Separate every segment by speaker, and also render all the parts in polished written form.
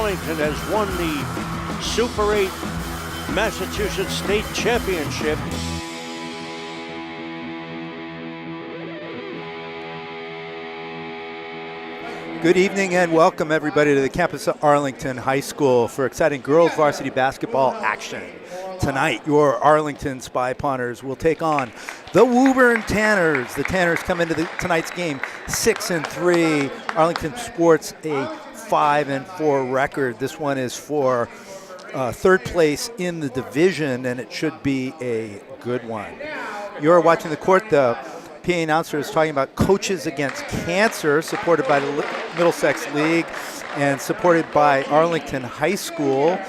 Speaker 1: Arlington has won the Super 8 Massachusetts State Championship.
Speaker 2: Good evening and welcome everybody to the campus of Arlington High School for exciting girls varsity basketball action. Tonight, your Arlington Spy Ponters will take on the Woburn Tanners. The Tanners come into tonight's game 6-3. Arlington sports a 5-4 record. This one is for third place in the division, and it should be a good one. You're watching the court. The PA announcer is talking about Coaches Against Cancer, supported by the Middlesex League and supported by Arlington High School.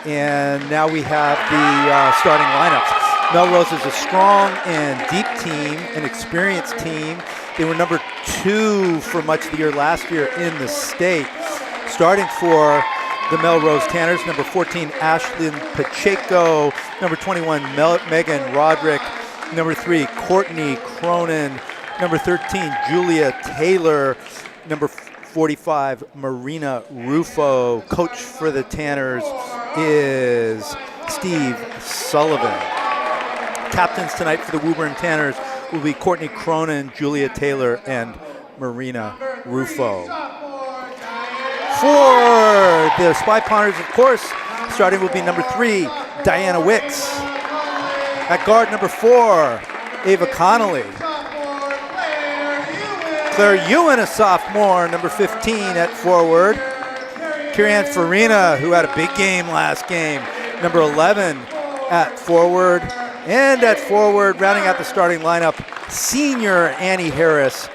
Speaker 2: And now we have the starting lineups. Melrose is a strong and deep team, an experienced team. They were number 2 for much of the year last year in the state. Starting for the Melrose Tanners, number 14, Ashlyn Pacheco, number 21, Megan Roderick, number 3, Courtney Cronin, number 13, Julia Taylor, number 45, Marina Rufo. Coach for the Tanners is Steve Sullivan. Captains tonight for the Woburn Tanners will be Courtney Cronin, Julia Taylor, and Marina Rufo. For the Spy Ponters, of course, starting will be number 3, Diana Wicks. At guard, number 4, Ava Connolly. Claire Ewan, a sophomore, number 15 at forward. Kieran Farina, who had a big game last game, number 11 at forward. And at forward, rounding out the starting lineup, senior Annie Harris,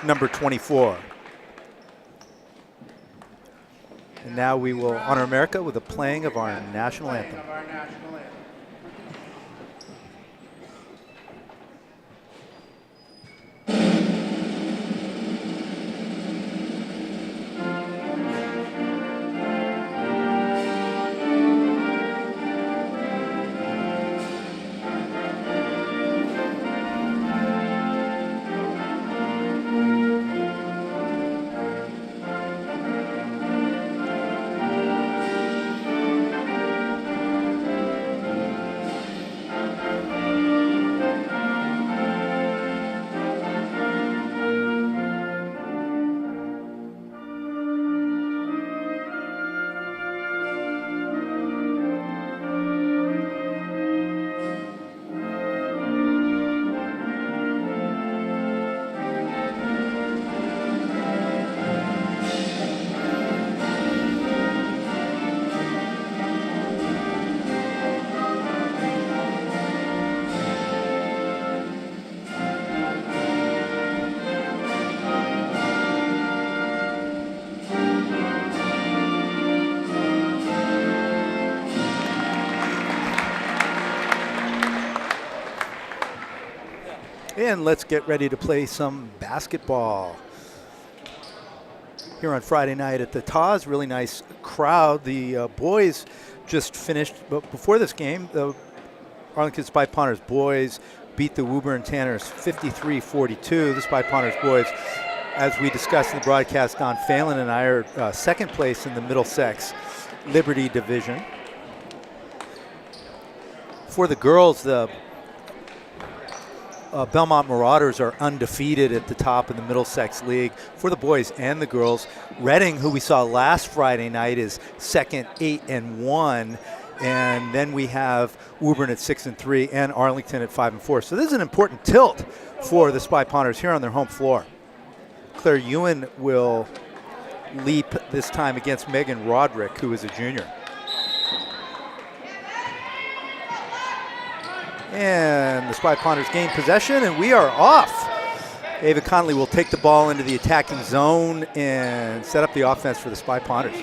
Speaker 2: number 24. And now we will honor America with the playing of our national anthem. And let's get ready to play some basketball. Here on Friday night at the Taz, really nice crowd. The boys just finished, but before this game, the Arlington Spy Ponters boys beat the Woburn Tanners 53-42. The Spy Ponters boys, as we discussed in the broadcast, Don Phelan and I are second place in the Middlesex Liberty Division. For the girls, the Belmont Marauders are undefeated at the top in the Middlesex League. For the boys and the girls, Reading, who we saw last Friday night, is second, 8-1. And then we have Woburn at 6-3 and Arlington at 5-4. So this is an important tilt for the Spy Ponters here on their home floor. Claire Ewan will leap this time against Megan Roderick, who is a junior. And the Spy Ponters gain possession, and we are off. Ava Connolly will take the ball into the attacking zone and set up the offense for the Spy Ponters.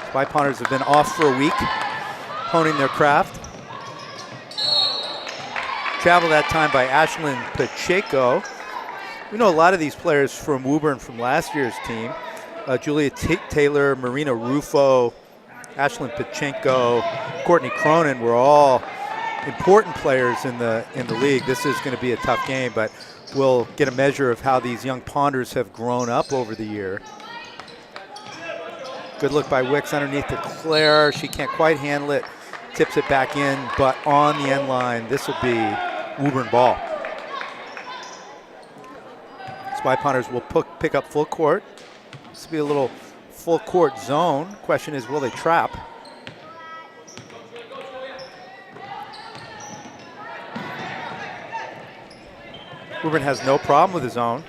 Speaker 2: Spy Ponters have been off for a week, honing their craft. Travel that time by Ashlyn Pacheco. We know a lot of these players from Woburn from last year's team. Julia Taylor, Marina Rufo, Ashlyn Pacheco, Courtney Cronin were all important players in the league. This is going to be a tough game, but we'll get a measure of how these young Ponders have grown up over the year. Good look by Wicks underneath to Claire. She can't quite handle it. Tips it back in, but on the end line, this will be Woburn ball. Spy Punters will pick up full court. This will be a little full court zone. Question is, will they trap? Woburn has no problem with the zone.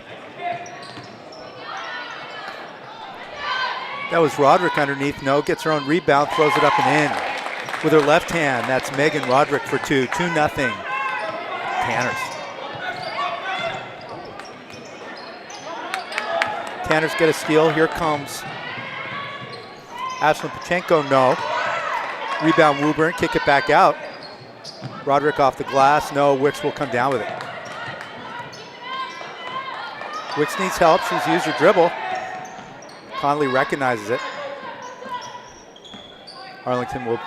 Speaker 2: That was Roderick underneath. No, gets her own rebound, throws it up and in. With her left hand, that's Megan Roderick for 2. 2-0. Tanners. Tanners get a steal. Here comes Ashlyn Pachenko. No. Rebound Woburn. Kick it back out. Roderick off the glass. No. Wicks will come down with it. Wicks needs help. She's used her dribble. Connolly recognizes it. Arlington will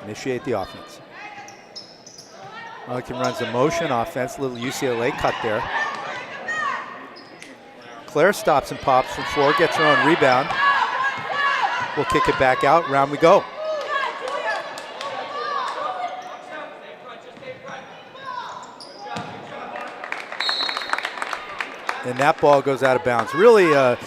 Speaker 2: initiate the offense. Arlington runs a motion offense. Little UCLA cut there. Claire stops and pops from 4. Gets her own rebound. We'll kick it back out. Round we go. And that ball goes out of bounds. Really a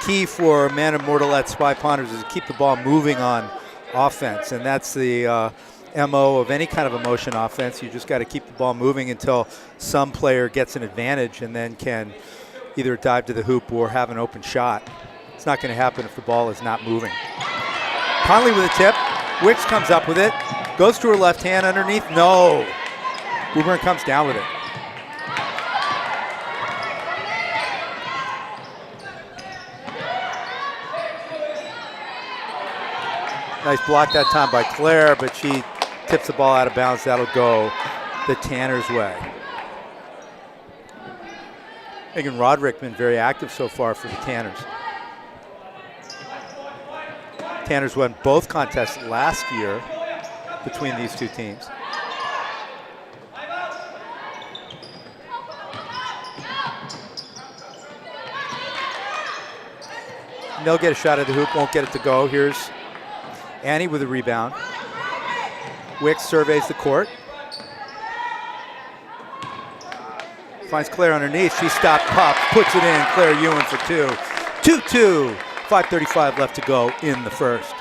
Speaker 2: key for Amanda Mordelet's Spy Ponders is to keep the ball moving on offense. And that's the MO of any kind of a motion offense. You just got to keep the ball moving until some player gets an advantage and then can either dive to the hoop or have an open shot. It's not going to happen if the ball is not moving. Conley with a tip. Wicks comes up with it. Goes to her left hand underneath. No. Woburn comes down with it. Nice block that time by Claire, but she tips the ball out of bounds. That'll go the Tanners' way. Megan Roderick been very active so far for the Tanners. Tanners won both contests last year between these two teams. And they'll get a shot at the hoop, won't get it to go. Here's Annie with a rebound. Wicks surveys the court. Finds Claire underneath. She stopped, pops, puts it in. Claire Ewan for 2. 2-2. 5:35 left to go in the first.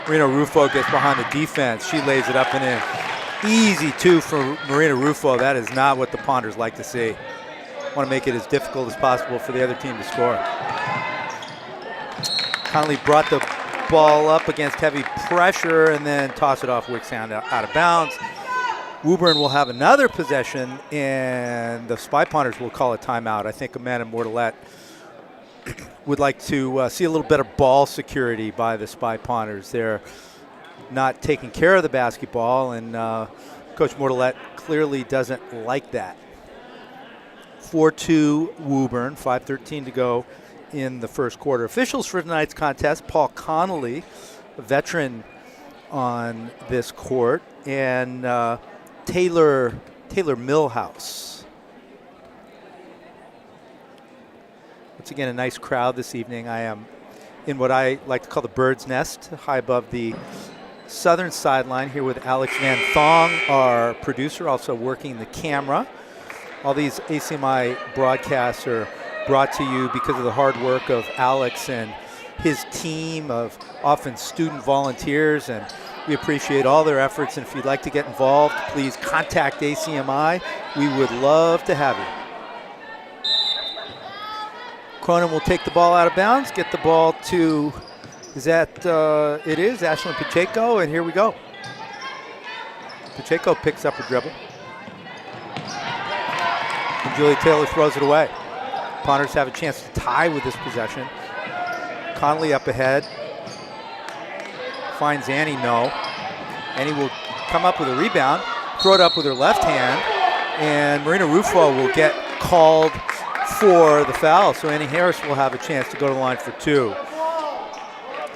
Speaker 2: Marina Rufo gets behind the defense. She lays it up and in. Easy 2 for Marina Rufo. That is not what the Ponders like to see. Want to make it as difficult as possible for the other team to score. Connolly brought the ball up against heavy pressure and then toss it off Wicks' hand out of bounds. Woburn will have another possession and the Spy Ponders will call a timeout. I think Amanda Mordelet would like to see a little better ball security by the Spy Ponders. They're not taking care of the basketball and Coach Mordelet clearly doesn't like that. 4-2 Woburn, 5:13 to go in the first quarter. Officials for tonight's contest, Paul Connolly, a veteran on this court, and Taylor Millhouse. Once again, a nice crowd this evening. I am in what I like to call the bird's nest, high above the southern sideline here with Alex Van Thong, our producer, also working the camera. All these ACMi broadcasts are brought to you because of the hard work of Alex and his team of often student volunteers, and we appreciate all their efforts. And if you'd like to get involved, please contact ACMi. We would love to have you. Cronin will take the ball out of bounds, get the ball to, it is Ashlyn Pacheco, and here we go. Pacheco picks up a dribble. And Julia Taylor throws it away. Ponders have a chance to tie with this possession. Connolly up ahead. Finds Annie, no. Annie will come up with a rebound, throw it up with her left hand, and Marina Rufo will get called for the foul. So Annie Harris will have a chance to go to the line for 2.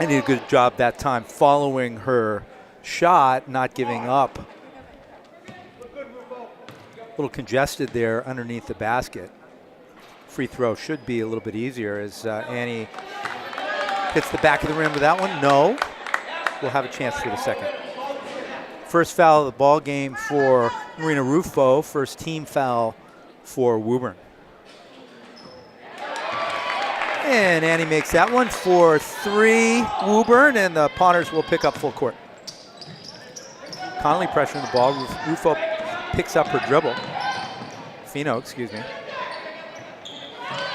Speaker 2: And did a good job that time following her shot, not giving up. little congested there underneath the basket. Free throw should be a little bit easier as Annie hits the back of the rim with that one. No. We'll have a chance for the second. First foul of the ball game for Marina Rufo. First team foul for Woburn. And Annie makes that one for 3, Woburn, and the Pawners will pick up full court. Connolly pressuring the ball. Rufo picks up her dribble. Fino, excuse me.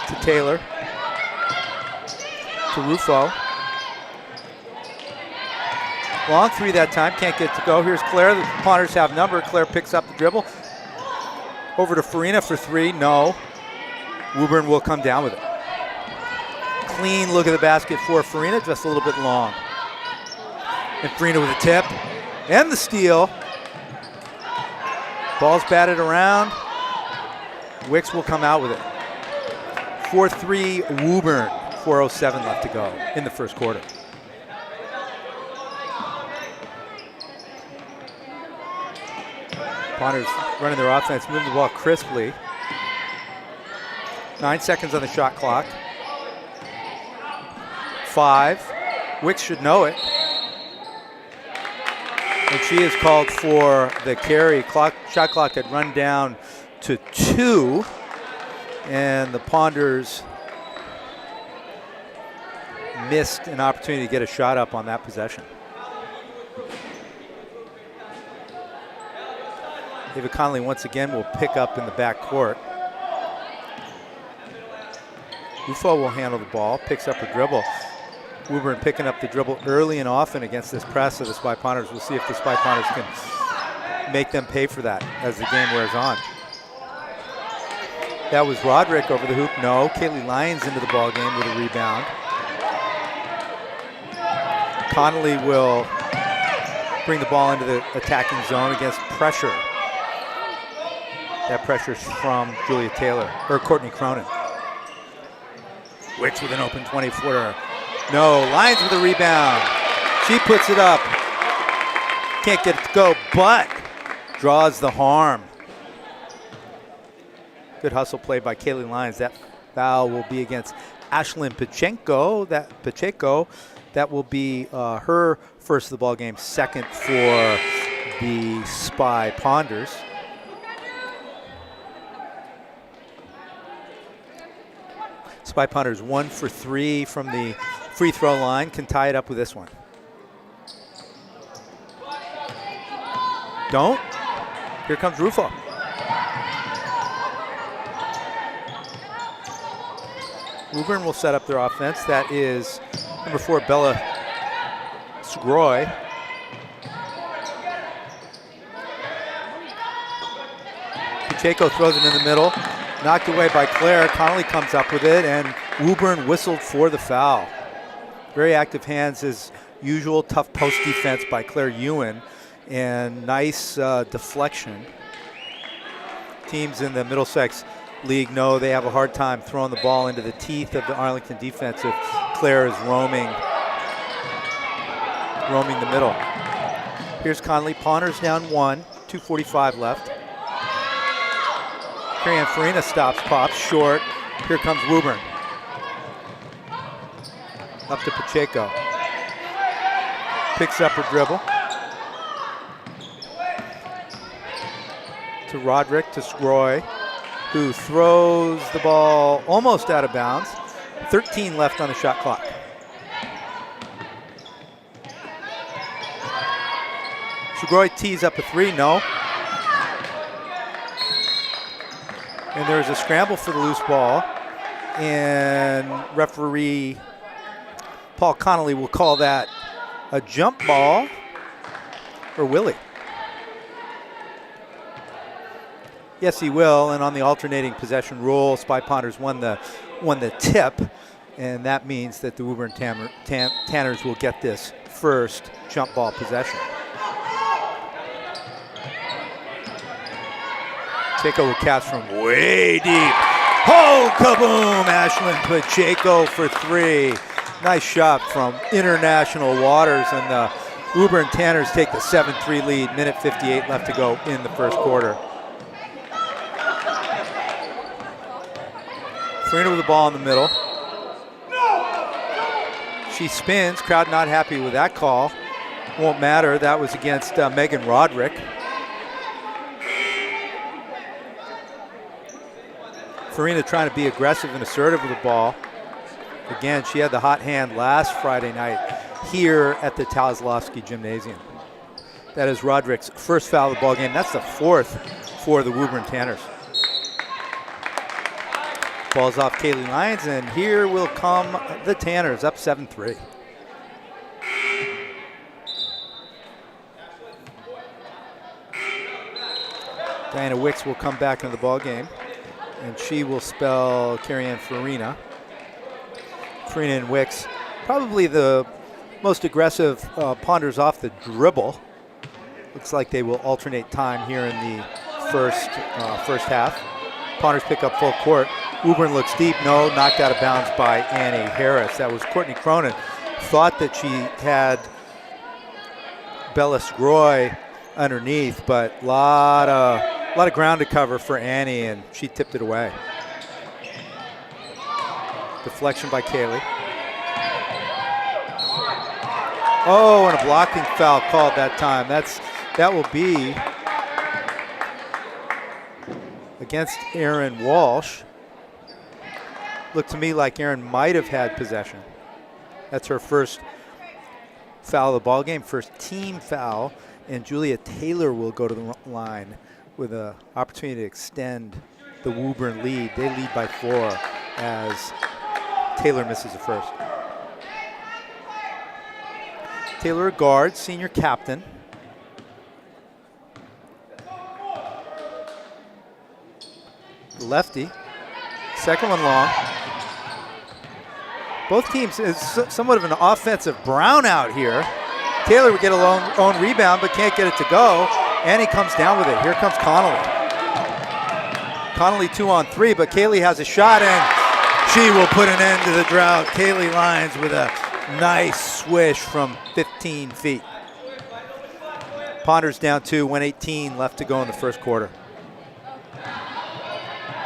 Speaker 2: To Taylor. To Rufo. Long 3 that time, can't get to go. Here's Claire, the Pawners have number. Claire picks up the dribble. Over to Farina for 3, no. Woburn will come down with it. Clean look at the basket for Farina, just a little bit long. And Farina with a tip and the steal. Ball's batted around. Wicks will come out with it. 4-3 Woburn, 4:07 left to go in the first quarter. Pawners running their offense, moving the ball crisply. 9 seconds on the shot clock. 5. Wicks should know it. And she is called for the carry. Shot clock had run down to 2. And the Ponders missed an opportunity to get a shot up on that possession. David Connolly once again will pick up in the back court. Rufo will handle the ball, picks up her dribble. Woburn picking up the dribble early and often against this press of the Spy Pawners. We'll see if the Spy Pawners can make them pay for that as the game wears on. That was Roderick over the hoop. No, Caitlyn Lyons into the ball game with a rebound. Connolly will bring the ball into the attacking zone against pressure. That pressure's from Julia Taylor, or Courtney Cronin. Wicks with an open 20-footer. No, Lyons with a rebound. She puts it up. Can't get it to go, but draws the harm. Good hustle play by Caitlyn Lyons. That foul will be against Ashlyn Pacheco. That will be her first of the ball game, second for the Spy Ponders. Spy Ponders 1 for 3 from the free throw line. Can tie it up with this one. Don't. Here comes Rufo. Woburn will set up their offense. That is number 4, Bella Sgroy. Pacheco throws it in the middle. Knocked away by Claire. Connolly comes up with it, and Woburn whistled for the foul. Very active hands as usual. Tough post defense by Claire Ewan, and nice deflection. Teams in the Middlesex League know they have a hard time throwing the ball into the teeth of the Arlington defense if Claire is roaming the middle. Here's Connolly. Pawners down 1, 2:45 left. Carrie-Ann Farina stops, pops, short. Here comes Woburn. Up to Pacheco. Picks up her dribble. To Roderick, to Sgroy, who throws the ball almost out of bounds. 13 left on the shot clock. Sgroy tees up a 3, no. And there's a scramble for the loose ball. And referee Paul Connolly will call that a jump ball, or will he? Yes, he will. And on the alternating possession rule, Spy Ponders won the tip, and that means that the Woburn Tanners will get this first jump ball possession. Pacheco will catch from way deep. Oh, kaboom! Ashlyn Pacheco for 3. Nice shot from international waters, and the Woburn Tanners take the 7-3 lead. Minute 58 left to go in the first quarter. Farina with the ball in the middle. She spins. Crowd not happy with that call. Won't matter. That was against Megan Roderick. Farina trying to be aggressive and assertive with the ball. Again, she had the hot hand last Friday night here at the Taleslovsky Gymnasium. That is Roderick's first foul of the ball game. That's the fourth for the Woburn Tanners. Ball's off Caitlyn Lyons, and here will come the Tanners, up 7-3. Diana Wicks will come back into the ball game, and she will spell Carrie-Ann Farina. Farina and Wicks, probably the most aggressive Ponders off the dribble. Looks like they will alternate time here in the first half. Ponders pick up full court. Woburn looks deep. No, knocked out of bounds by Annie Harris. That was Courtney Cronin. Thought that she had Bella Scroy underneath, but a lot of ground to cover for Annie, and she tipped it away. Deflection by Kaylee. Oh, and a blocking foul called that time. That will be against Erin Walsh. Looked to me like Erin might have had possession. That's her first foul of the ball game, first team foul, and Julia Taylor will go to the line with an opportunity to extend the Woburn lead. They lead by 4 as Taylor misses the first. Taylor, a guard, senior captain. Lefty, second one long. Both teams is somewhat of an offensive brownout here. Taylor would get a own rebound, but can't get it to go. And he comes down with it. Here comes Connolly. Connolly 2-on-3, but Kaylee has a shot, and she will put an end to the drought. Caitlyn Lyons with a nice swish from 15 feet. Ponders down 2, 1:18 left to go in the first quarter.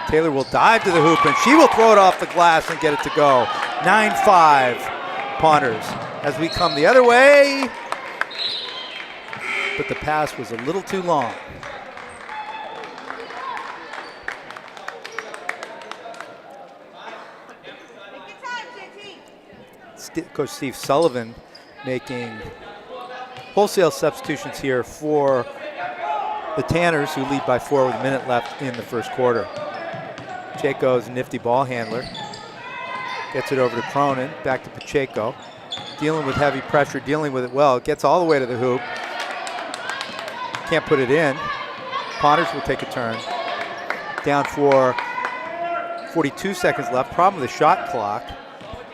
Speaker 2: Taylor will dive to the hoop, and she will throw it off the glass and get it to go. 9-5 Ponders as we come the other way, but the pass was a little too long. Coach Steve Sullivan making wholesale substitutions here for the Tanners, who lead by 4 with a minute left in the first quarter. Pacheco's a nifty ball handler. Gets it over to Cronin, back to Pacheco. Dealing with heavy pressure, dealing with it well. Gets all the way to the hoop. Can't put it in. Ponders will take a turn. Down for 42 seconds left. Problem with the shot clock.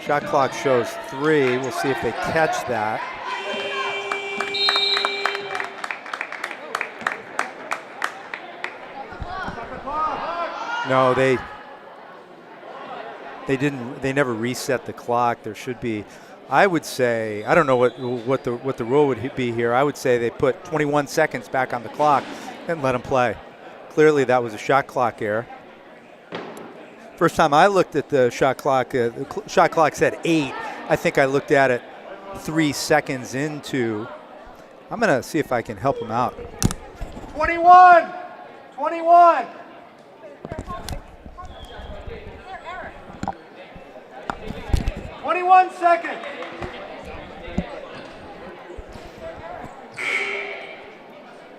Speaker 2: Shot clock shows 3. We'll see if they catch that. No, they didn't. They never reset the clock. There should be. I would say, I don't know what the rule would be here. I would say they put 21 seconds back on the clock and let them play. Clearly, that was a shot clock error. First time I looked at the shot clock said 8. I think I looked at it 3 seconds into. I'm going to see if I can help them out.
Speaker 3: 21! 21! Second.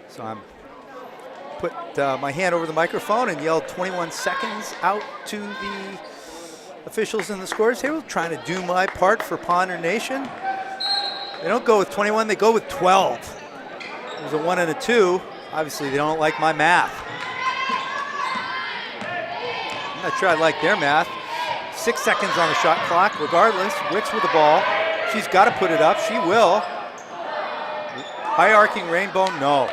Speaker 2: So I'm put my hand over the microphone and yelled 21 seconds out to the officials in the scores table, trying to do my part for Ponder Nation. They don't go with 21, they go with 12. There's a 1 and a 2. Obviously, they don't like my math. I'm not sure I like their math. 6 seconds on the shot clock. Regardless, Wicks with the ball. She's got to put it up. She will. High arcing rainbow, no.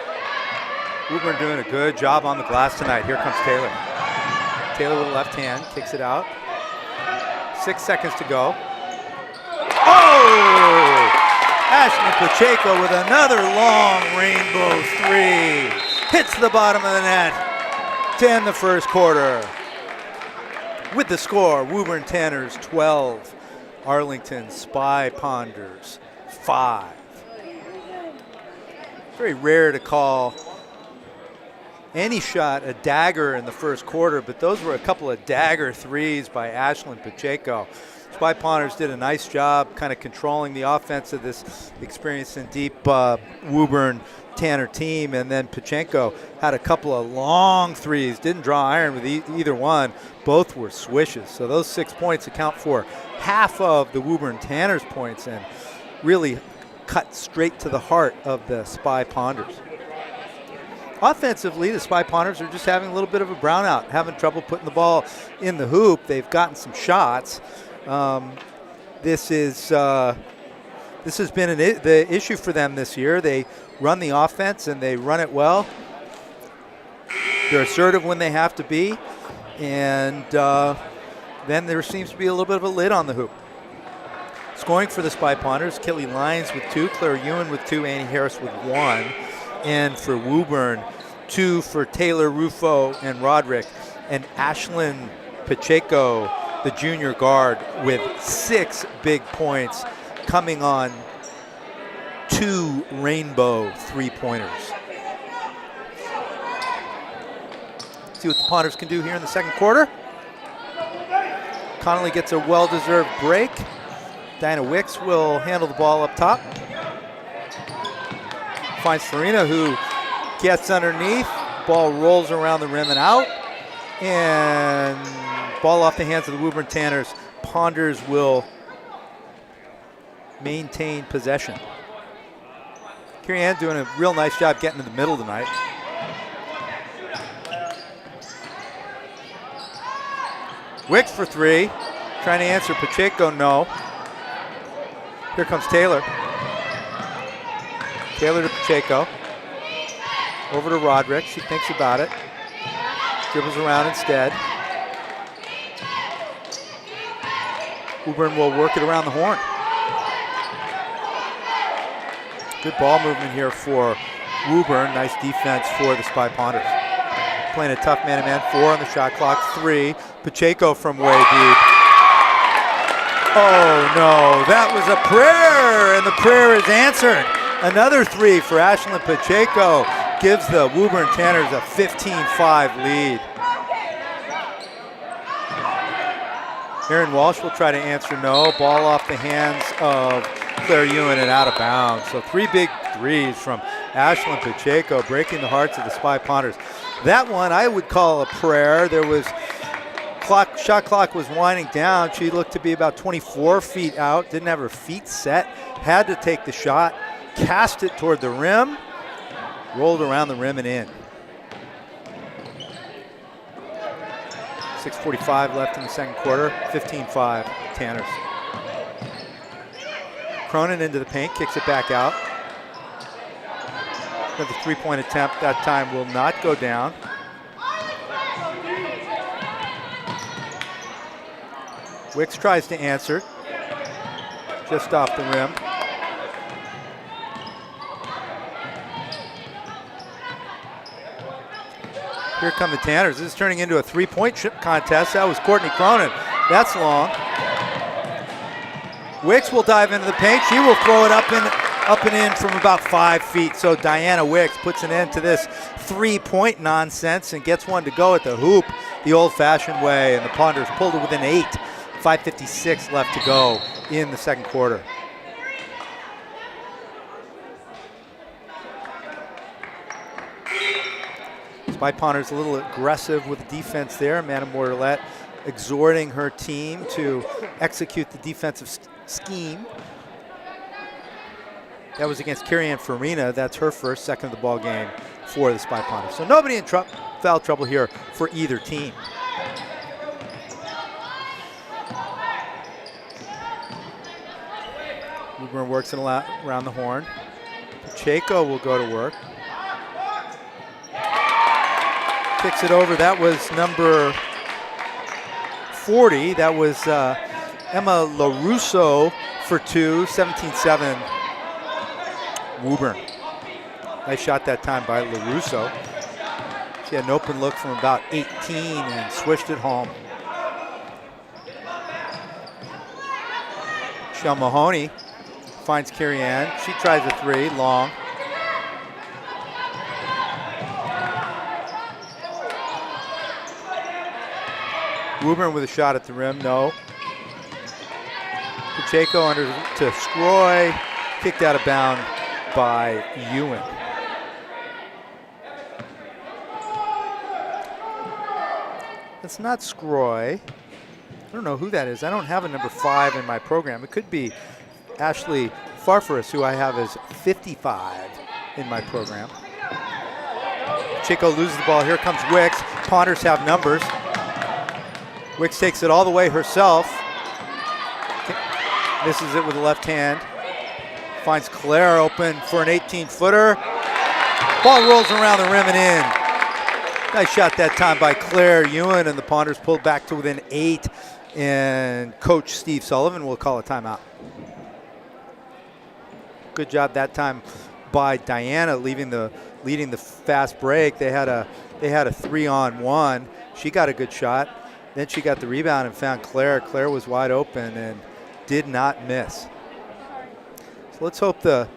Speaker 2: Woburn doing a good job on the glass tonight. Here comes Taylor. Taylor with the left hand, kicks it out. 6 seconds to go. Oh! Ashley Pacheco with another long rainbow 3. Hits the bottom of the net to end the first quarter. With the score, Woburn Tanners 12, Arlington Spy Ponders 5. Very rare to call any shot a dagger in the first quarter, but those were a couple of dagger threes by Ashlyn Pacheco. Spy Ponders did a nice job kind of controlling the offense of this experienced and deep Woburn Tanner team, and then Pacheco had a couple of long threes, didn't draw iron with either one. Both were swishes. So those 6 points account for half of the Woburn Tanners points and really cut straight to the heart of the Spy Ponders. Offensively, the Spy Ponders are just having a little bit of a brownout, having trouble putting the ball in the hoop. They've gotten some shots. This has been the issue for them this year. They run the offense and they run it well. They're assertive when they have to be, and then there seems to be a little bit of a lid on the hoop. Scoring for the Spy Ponders, Caitlyn Lyons with 2, Claire Ewan with 2, Annie Harris with 1. And for Woburn, 2 for Taylor Rufo and Roderick, and Ashlyn Pacheco, the junior guard, with 6 big points, coming on 2 rainbow three-pointers. See what the Ponders can do here in the second quarter. Connolly gets a well-deserved break. Diana Wicks will handle the ball up top. Finds Farina, who gets underneath. Ball rolls around the rim and out. And ball off the hands of the Woburn Tanners. Ponders will maintain possession. Carrie Ann doing a real nice job getting in the middle tonight. Wicks for 3. Trying to answer Pacheco, no. Here comes Taylor. Taylor to Pacheco. Over to Roderick. She thinks about it. Dribbles around instead. Woburn will work it around the horn. Good ball movement here for Woburn. Nice defense for the Spy Ponders. Playing a tough man-to-man. 4 on the shot clock. 3. Pacheco from way deep. Oh no, that was a prayer, and the prayer is answered. Another 3 for Ashlyn Pacheco gives the Woburn Tanners a 15-5 lead. Erin Walsh will try to answer no. Ball off the hands of Claire Ewan and out of bounds. So 3 big threes from Ashlyn Pacheco, breaking the hearts of the Spy Ponders. That one I would call a prayer. There was shot clock was winding down. She looked to be about 24 feet out, didn't have her feet set, had to take the shot, cast it toward the rim, rolled around the rim and in. 6:45 left in the second quarter, 15-5 Tanners. Cronin into the paint, kicks it back out. Another 3-point attempt, that time will not go down. Wicks tries to answer, just off the rim. Here come the Tanners. This is turning into a 3-point contest. That was Courtney Cronin. That's long. Wicks will dive into the paint. She will throw it up and in from about 5 feet. So Diana Wicks puts an end to this 3-point nonsense and gets one to go at the hoop the old-fashioned way. And the Ponders pulled it within 8. 5:56 left to go in the second quarter. Spy Ponders a little aggressive with the defense there. Amanda Morlett exhorting her team to execute the defensive scheme. That was against Carrie Ann Farina. That's her second of the ball game for the Spy Ponders. So nobody in foul trouble here for either team. Woburn works it around the horn. Pacheco will go to work. Kicks it over. That was number 40. That was Emma LaRusso for 2, 17-7 Woburn. Nice shot that time by LaRusso. She had an open look from about 18 and swished it home. Michelle Mahoney finds Carrie Ann. She tries a three, long. Woburn with a shot at the rim, no. Pacheco under to Scroy, kicked out of bound by Ewan. That's not Scroy. I don't know who that is. I don't have a number 5 in my program. It could be Ashley Farfaris, who I have as 55 in my program. Pacheco loses the ball. Here comes Wicks. Ponders have numbers. Wicks takes it all the way herself. Misses it with the left hand. Finds Claire open for an 18-footer. Ball rolls around the rim and in. Nice shot that time by Claire Ewan, and the Ponders pulled back to within 8. And Coach Steve Sullivan will call a timeout. Good job that time by Diana leading the fast break. They had a 3-on-1. She got a good shot. Then she got the rebound and found Claire. Claire was wide open and did not miss. So let's hope the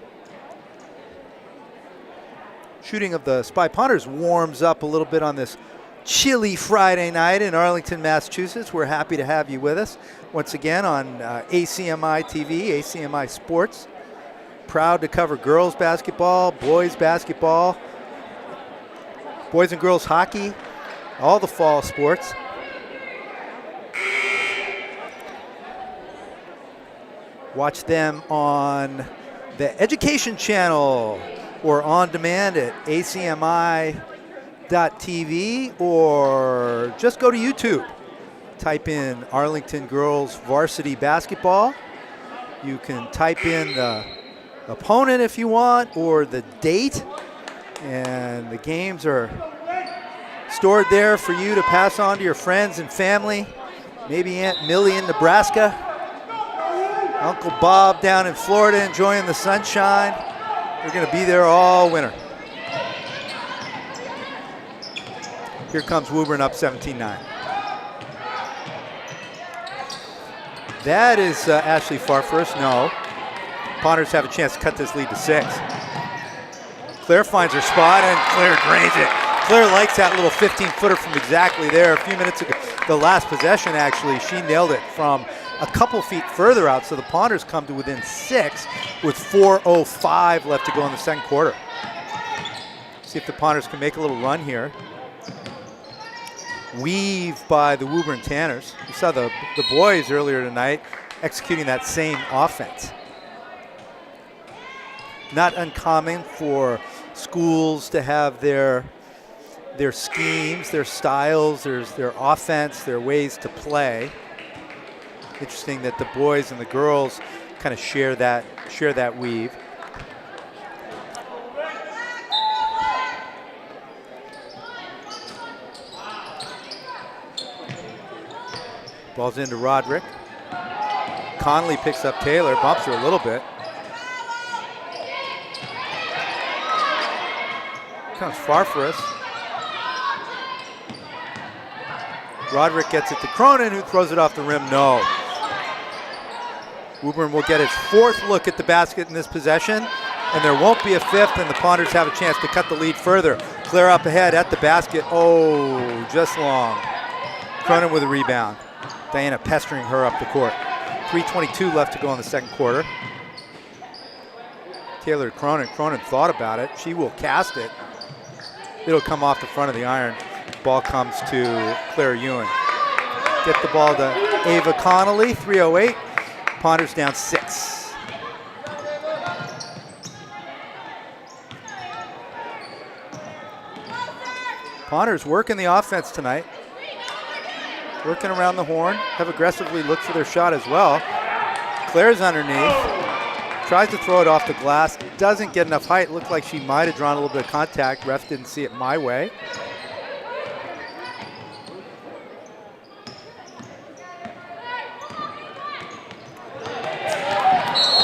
Speaker 2: shooting of the Spy Ponders warms up a little bit on this chilly Friday night in Arlington, Massachusetts. We're happy to have you with us once again on ACMi TV, ACMi Sports. Proud to cover girls basketball, boys basketball, boys and girls hockey, all the fall sports. Watch them on the Education Channel or on demand at acmi.tv, or just go to YouTube. Type in Arlington Girls Varsity Basketball. You can type in the opponent if you want, or the date, and the games are stored there for you to pass on to your friends and family. Maybe Aunt Millie in Nebraska, Uncle Bob down in Florida enjoying the sunshine. We're going to be there all winter. Here comes Woburn up 17-9. That is Ashley Farfaris. No. Ponders have a chance to cut this lead to 6. Claire finds her spot, and Claire drains it. Claire likes that little 15-footer from exactly there. A few minutes ago, the last possession actually, she nailed it from a couple feet further out, so the Ponders come to within 6 with 4:05 left to go in the second quarter. See if the Ponders can make a little run here. Weave by the Woburn Tanners. We saw the boys earlier tonight executing that same offense. Not uncommon for schools to have their schemes, their styles, their offense, their ways to play. Interesting that the boys and the girls kind of share that weave. Ball's into Roderick. Conley picks up Taylor, bumps her a little bit. Comes Farfaris. Roderick gets it to Cronin, who throws it off the rim. No. Woburn will get its 4th look at the basket in this possession, and there won't be a 5th, and the Ponders have a chance to cut the lead further. Claire up ahead at the basket. Oh, just long. Cronin with a rebound. Diana pestering her up the court. 3:22 left to go in the second quarter. Taylor to Cronin. Cronin thought about it. She will cast it. It'll come off the front of the iron. Ball comes to Claire Ewan. Get the ball to Ava Connolly. 3:08. Ponders down 6. Ponders working the offense tonight. Working around the horn. Have aggressively looked for their shot as well. Claire's underneath. Tries to throw it off the glass. Doesn't get enough height. Looked like she might have drawn a little bit of contact. Ref didn't see it my way.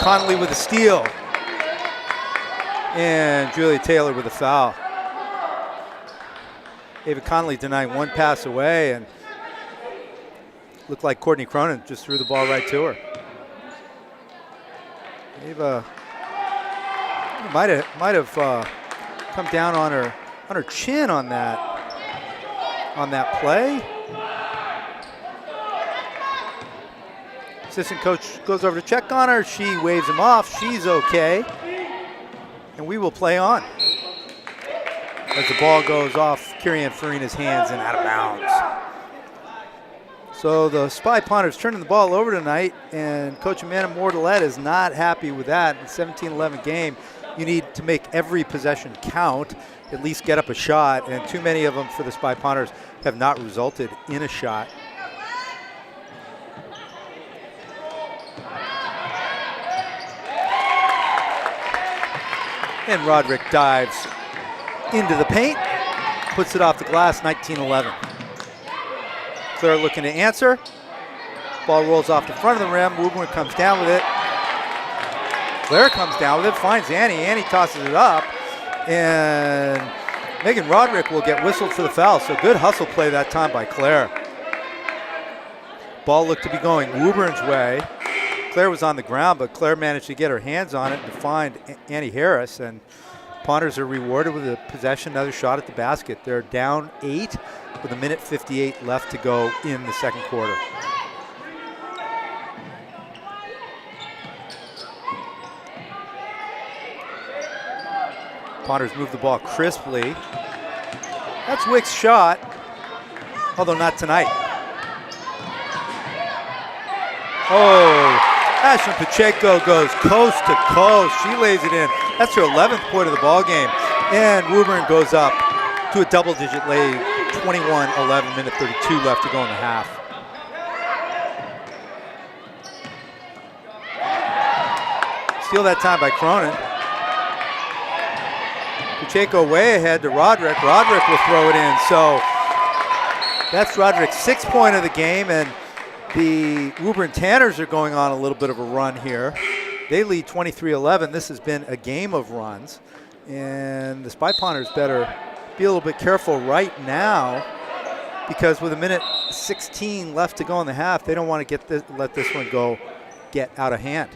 Speaker 2: Connolly with a steal. And Julia Taylor with a foul. Ava Connolly denying one pass away, and looked like Courtney Cronin just threw the ball right to her. They've might have come down on her chin on that play. Assistant coach goes over to check on her. She waves him off. She's okay. And we will play on as the ball goes off Kirian Farina's hands and out of bounds. So the Spy Ponters turning the ball over tonight, and Coach Amanda Mortalette is not happy with that. In a 17-11 game, you need to make every possession count, at least get up a shot, and too many of them for the Spy Ponters have not resulted in a shot. And Roderick dives into the paint, puts it off the glass, 19-11. Claire looking to answer. Ball rolls off the front of the rim. Woburn comes down with it. Claire comes down with it, finds Annie. Annie tosses it up, and Megan Roderick will get whistled for the foul. So good hustle play that time by Claire. Ball looked to be going Woburn's way. Claire was on the ground, but Claire managed to get her hands on it and to find Annie Harris, and Ponters are rewarded with a possession, another shot at the basket. They're down 8 with 1:58 left to go in the second quarter. Ponters move the ball crisply. That's Wick's shot, although not tonight. Oh, Ashlyn Pacheco goes coast to coast. She lays it in. That's her 11th point of the ball game. And Woburn goes up to a double-digit lead, 21-11, minute 32 left to go in the half. Steal that time by Cronin. Pacheco way ahead to Roderick. Roderick will throw it in. So that's Roderick's 6th point of the game, and the Woburn Tanners are going on a little bit of a run here. They lead 23-11. This has been a game of runs, and the Spy Ponters better be a little bit careful right now, because with 1:16 left to go in the half, they don't want to let this one get out of hand.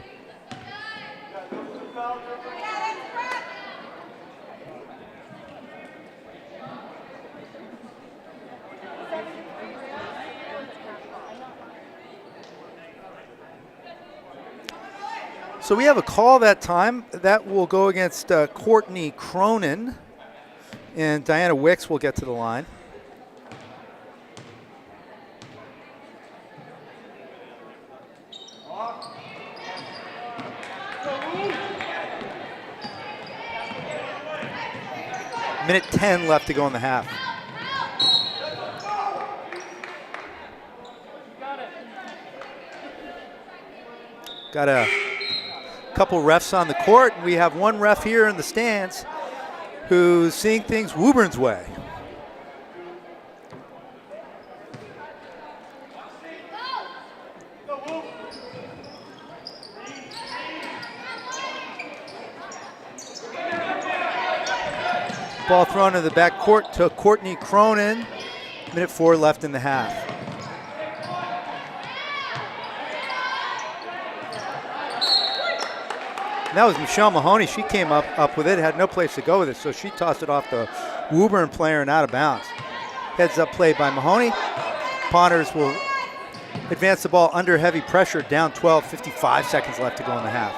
Speaker 2: So we have a call that time. That will go against Courtney Cronin, and Diana Wicks will get to the line. Minute 10 left to go in the half. Got a couple refs on the court. We have one ref here in the stands who's seeing things Woburn's way. Ball thrown in the back court to Courtney Cronin. Minute 4 left in the half. And that was Michelle Mahoney. She came up with it, had no place to go with it, so she tossed it off the Woburn player and out of bounds. Heads up play by Mahoney. Ponters will advance the ball under heavy pressure, down 12, 55 seconds left to go in the half.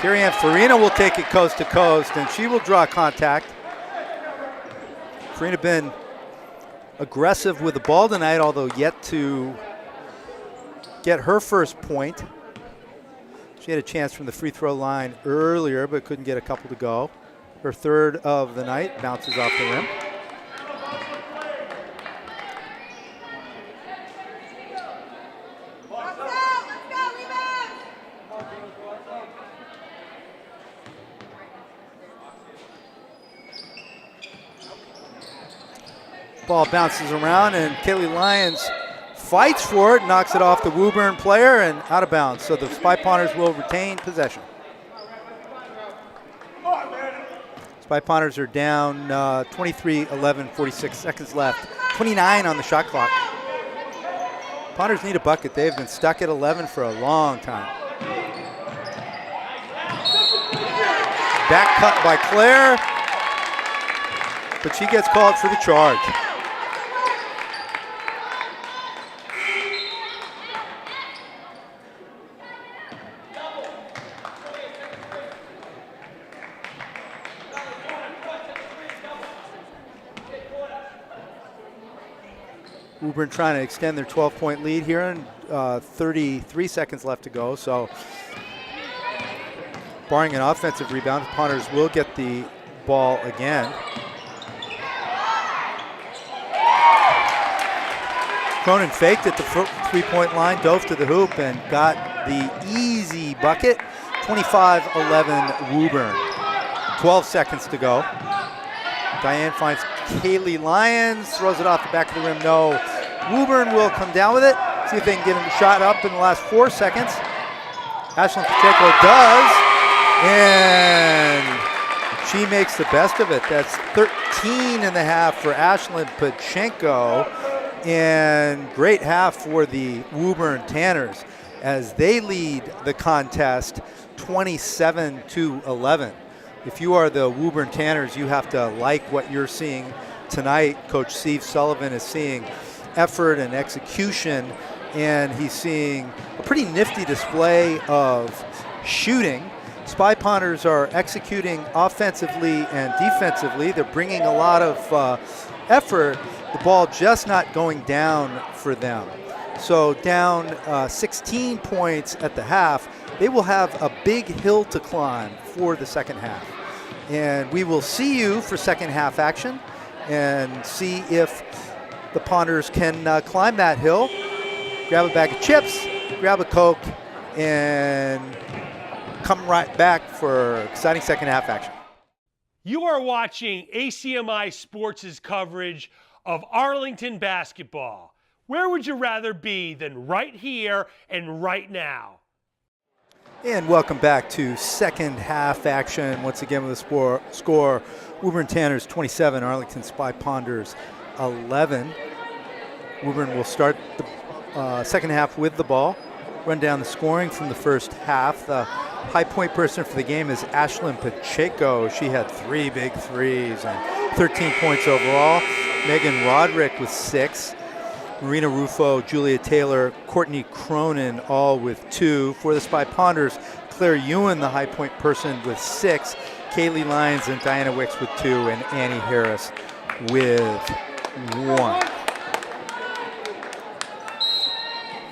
Speaker 2: Kirian Farina will take it coast to coast, and she will draw contact. Farina been aggressive with the ball tonight, although yet to get her first point. She had a chance from the free throw line earlier, but couldn't get a couple to go. Her third of the night, bounces off the rim. Ball bounces around, and Caitlyn Lyons fights for it, knocks it off the Woburn player and out of bounds. So the Spy Ponters will retain possession. Spy Ponters are down 23-11, 46 seconds left. 29 on the shot clock. Potters need a bucket. They've been stuck at 11 for a long time. Back cut by Claire, but she gets called for the charge. Woburn trying to extend their 12-point lead here, and 33 seconds left to go. So, barring an offensive rebound, the Potters will get the ball again. Cronin faked at the three-point line, dove to the hoop, and got the easy bucket. 25-11 Woburn. 12 seconds to go. Diane finds Caitlyn Lyons, throws it off the back of the rim. No. Woburn will come down with it. See if they can get him a shot up in the last 4 seconds. Ashlyn Pacheco does. And she makes the best of it. That's 13 and a half for Ashlyn Pacheco. And great half for the Woburn Tanners as they lead the contest 27-11. If you are the Woburn Tanners, you have to like what you're seeing tonight. Coach Steve Sullivan is seeing effort and execution, and he's seeing a pretty nifty display of shooting. Spy Potters are executing offensively and defensively. They're bringing a lot of effort. The ball just not going down for them. So down 16 points at the half, they will have a big hill to climb for the second half. And we will see you for second half action and see if the Potters can climb that hill, grab a bag of chips, grab a Coke, and come right back for exciting second half action.
Speaker 4: You are watching ACMi Sports' coverage of Arlington basketball. Where would you rather be than right here and right now?
Speaker 2: And welcome back to second half action. Once again with the score, Woburn Tanners 27, Arlington Spy Potters 11. Woburn will start the second half with the ball. Run down the scoring from the first half. The high point person for the game is Ashlyn Pacheco. She had 3 big threes and 13 points overall. Megan Roderick with 6. Marina Rufo, Julia Taylor, Courtney Cronin all with 2. For the Spy Potters, Claire Ewan, the high point person with 6. Caitlyn Lyons and Diana Wicks with 2, and Annie Harris with 1.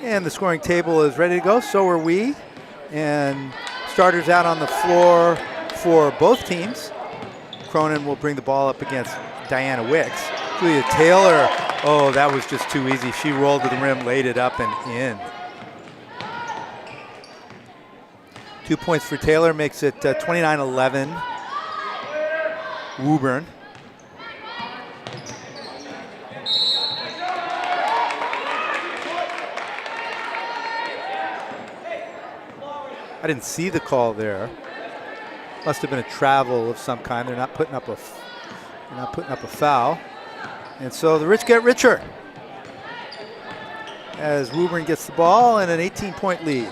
Speaker 2: And the scoring table is ready to go, so are we. And starters out on the floor for both teams. Cronin will bring the ball up against Diana Wicks. Julia Taylor, oh, that was just too easy. She rolled to the rim, laid it up and in. 2 points for Taylor makes it 29-11. Woburn. I didn't see the call there. Must have been a travel of some kind. They're not putting up a foul. And so the rich get richer as Woburn gets the ball and an 18-point lead.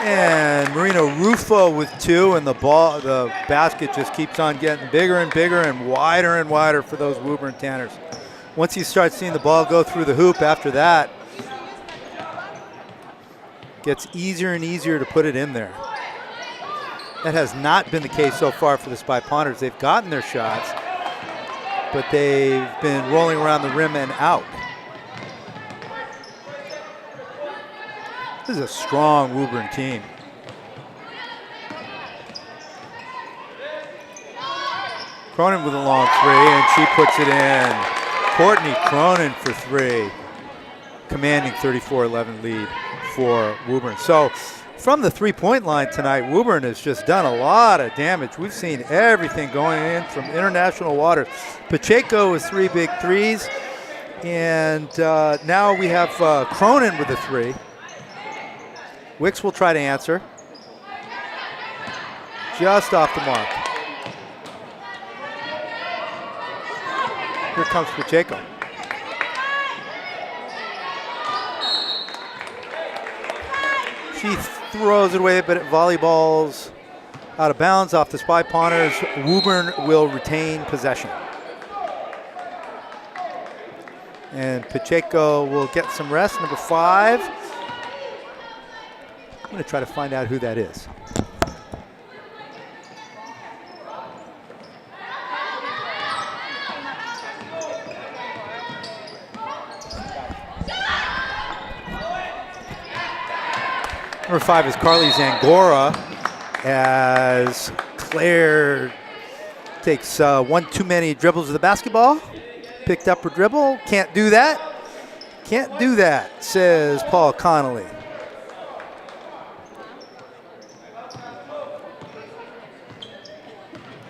Speaker 2: And Marina Rufo with 2, and the basket just keeps on getting bigger and bigger and wider for those Woburn Tanners. Once you start seeing the ball go through the hoop after that, gets easier and easier to put it in there. That has not been the case so far for the Spy Potters. They've gotten their shots, but they've been rolling around the rim and out. This is a strong Woburn team. Cronin with a long 3, and she puts it in. Courtney Cronin for 3, commanding 34-11 lead for Woburn. So from the three-point line tonight, Woburn has just done a lot of damage. We've seen everything going in from international waters. Pacheco with 3 big threes, and now we have Cronin with a 3. Wicks will try to answer. Just off the mark. Here comes Pacheco. She throws it away, but it volleyballs out of bounds off the Spy Pawners. Woburn will retain possession. And Pacheco will get some rest, number 5. I'm going to try to find out who that is. Number 5 is Carly Zangora, as Claire takes one too many dribbles of the basketball. Picked up her dribble. Can't do that. Can't do that, says Paul Connolly.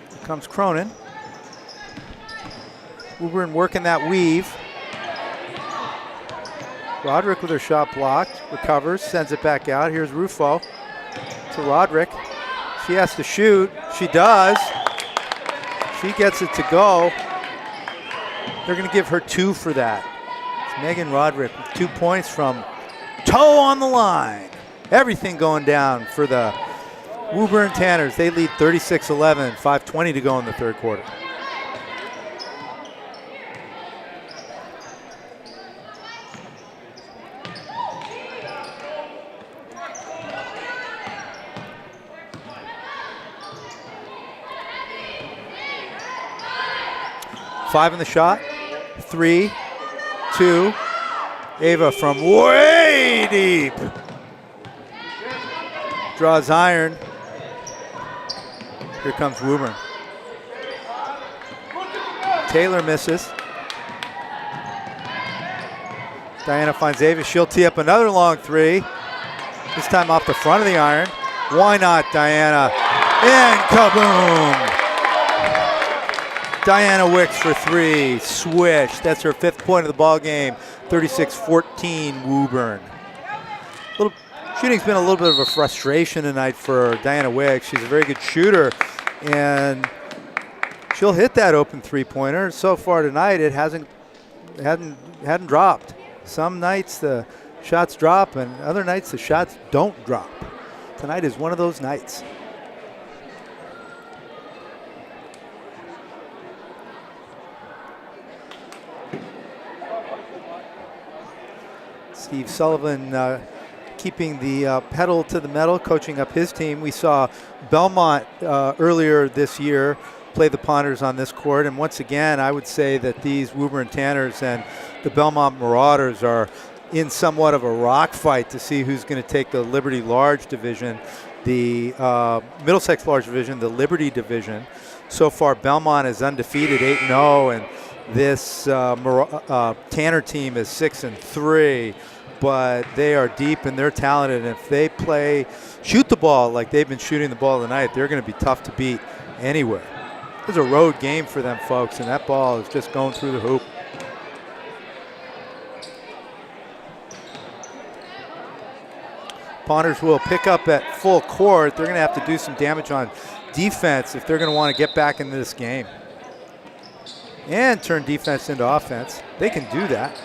Speaker 2: Here comes Cronin. Woburn working that weave. Roderick with her shot blocked, recovers, sends it back out. Here's Rufo to Roderick. She has to shoot. She does. She gets it to go. They're going to give her 2 for that. It's Megan Roderick with 2 points from toe on the line. Everything going down for the Woburn Tanners. They lead 36-11, 5:20 to go in the third quarter. Five in the shot, 3, 2. Ava from way deep. Draws iron. Here comes Woburn. Taylor misses. Diana finds Ava. She'll tee up another long 3. This time off the front of the iron. Why not, Diana? And kaboom! Diana Wicks for 3, swish. That's her 5th point of the ball game. 36-14 Woburn. Shooting's been a little bit of a frustration tonight for Diana Wicks. She's a very good shooter, and she'll hit that open 3-pointer. So far tonight, it hadn't dropped. Some nights the shots drop, and other nights the shots don't drop. Tonight is one of those nights. Steve Sullivan keeping the pedal to the metal, coaching up his team. We saw Belmont earlier this year play the Pawners on this court, and once again, I would say that these Woburn Tanners and the Belmont Marauders are in somewhat of a rock fight to see who's going to take the Liberty Large Division, the Middlesex Large Division, the Liberty Division. So far, Belmont is undefeated, 8-0, and this Tanner team is 6-3. But they are deep and they're talented, and if they shoot the ball like they've been shooting the ball tonight, they're going to be tough to beat anywhere. It's a road game for them folks, and that ball is just going through the hoop. Pawners will pick up at full court. They're going to have to do some damage on defense if they're going to want to get back into this game and turn defense into offense. They can do that.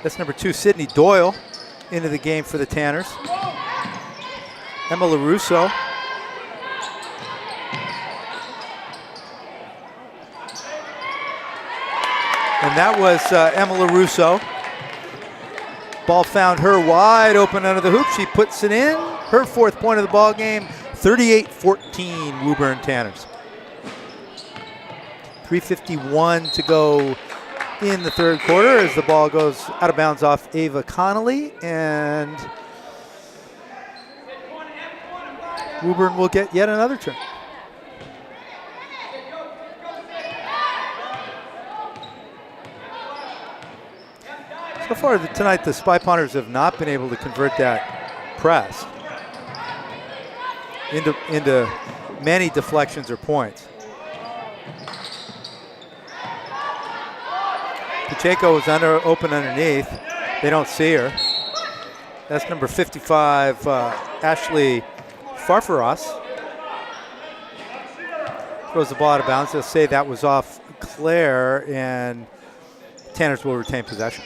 Speaker 2: That's number 2, Sydney Doyle, into the game for the Tanners. Emma LaRusso. And that was Emma LaRusso. Ball found her wide open under the hoop. She puts it in. Her 4th point of the ball game, 38-14 Woburn Tanners. 3:51 to go in the third quarter as the ball goes out of bounds off Ava Connolly, and Woburn will get yet another turn. So far tonight, the Spy Pawners have not been able to convert that press into many deflections or points. Pacheco is open underneath. They don't see her. That's number 55, Ashley Farfaros. Throws the ball out of bounds. They'll say that was off Claire, and Tanners will retain possession.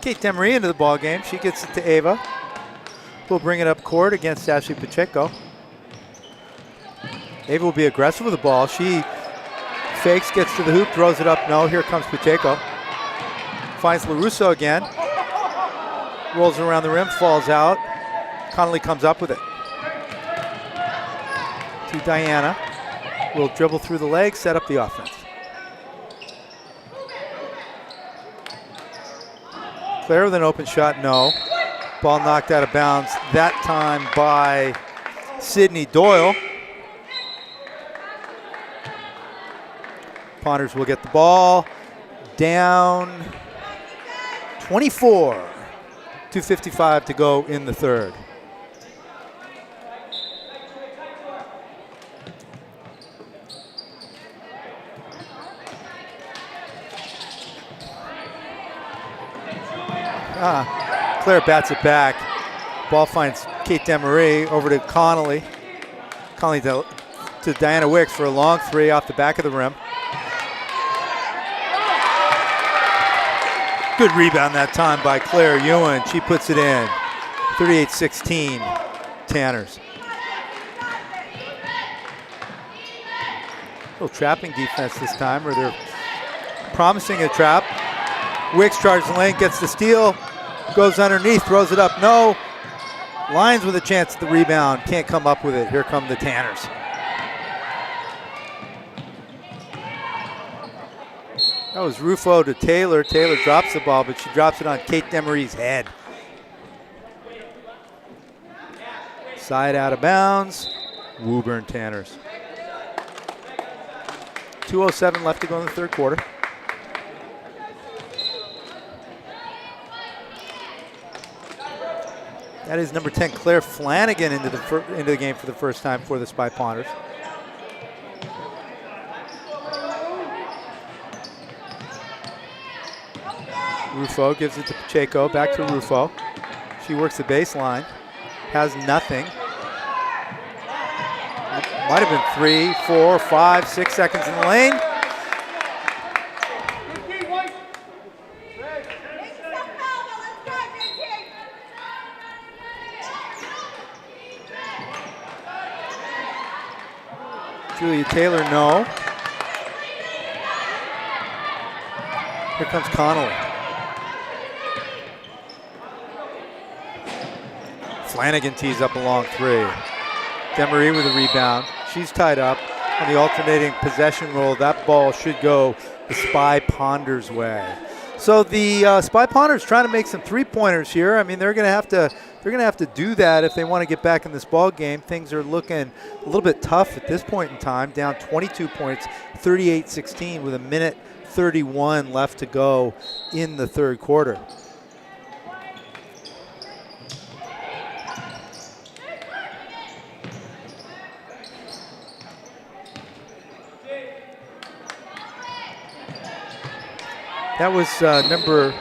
Speaker 2: Kate Demery into the ball game. She gets it to Ava. We'll bring it up court against Ashley Pacheco. Ava will be aggressive with the ball. She fakes, gets to the hoop, throws it up. No, here comes Pacheco. Finds LaRusso again. Rolls around the rim, falls out. Connolly comes up with it. To Diana. Will dribble through the legs, set up the offense. Claire with an open shot, no. Ball knocked out of bounds, that time by Sydney Doyle. Ponders will get the ball. Down 24. 2:55 to go in the third. Claire bats it back. Ball finds Kate Demery over to Connolly. Connolly to Diana Wicks for a long three off the back of the rim. Good rebound that time by Claire Ewan. She puts it in. 38-16 Tanners. A little trapping defense this time, where they're promising a trap. Wicks charges the lane, gets the steal, goes underneath, throws it up, no. Lyons with a chance at the rebound, can't come up with it. Here come the Tanners. That was Rufo to Taylor. Taylor drops the ball, but she drops it on Kate Demery's head. Side out of bounds, Woburn Tanners. 2:07 left to go in the third quarter. That is number 10, Claire Flanagan, into the game for the first time for the Spy Ponders. Rufo gives it to Pacheco, back to Rufo. She works the baseline, has nothing. Might have been 3, 4, 5, 6 seconds in the lane. Julia Taylor, no. Here comes Connolly. Flanagan tees up a long three. Demery with a rebound. She's tied up on the alternating possession roll. That ball should go the Spy Ponders' way. So the Spy Ponders trying to make some three-pointers here. I mean, they're going to have to do that if they want to get back in this ball game. Things are looking a little bit tough at this point in time. Down 22 points, 38-16 with 1:31 left to go in the third quarter. That was number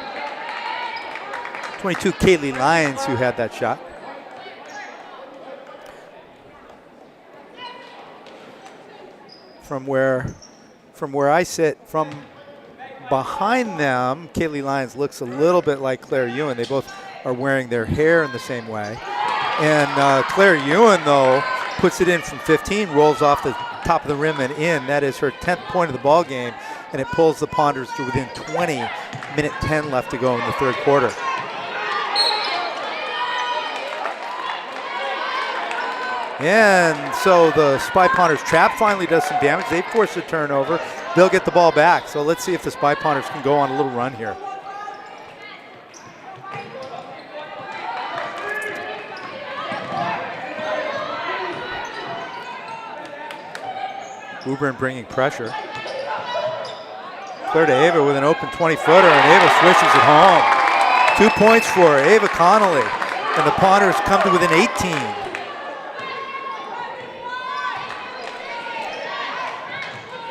Speaker 2: 22, Caitlyn Lyons, who had that shot. From where I sit, from behind them, Caitlyn Lyons looks a little bit like Claire Ewan. They both are wearing their hair in the same way. And Claire Ewan, though, puts it in from 15, rolls off the top of the rim and in. That is her 10th point of the ball game, and it pulls the Ponders to within 20. Minute 10 left to go in the third quarter. And so the Spy Ponders trap finally does some damage. They force a turnover. They'll get the ball back. So let's see if the Spy Ponders can go on a little run here. Woburn bringing pressure. Claire to Ava with an open 20-footer, and Ava swishes it home. 2 points for her. Ava Connolly And the Pawners come to within 18.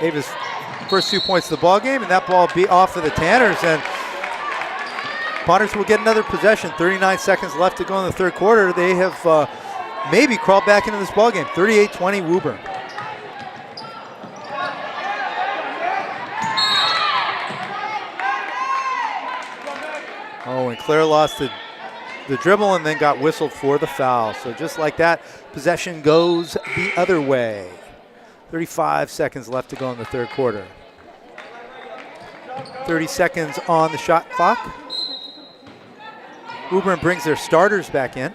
Speaker 2: Ava's first 2 points of the ball game, and that ball will be off of the Tanners, and Pawners will get another possession. 39 seconds left to go in the third quarter. They have maybe crawled back into this ball game. 38-20 Woburn. Oh, and Claire lost the dribble and then got whistled for the foul. So just like that, possession goes the other way. 35 seconds left to go in the third quarter. 30 seconds on the shot clock. Woburn brings their starters back in.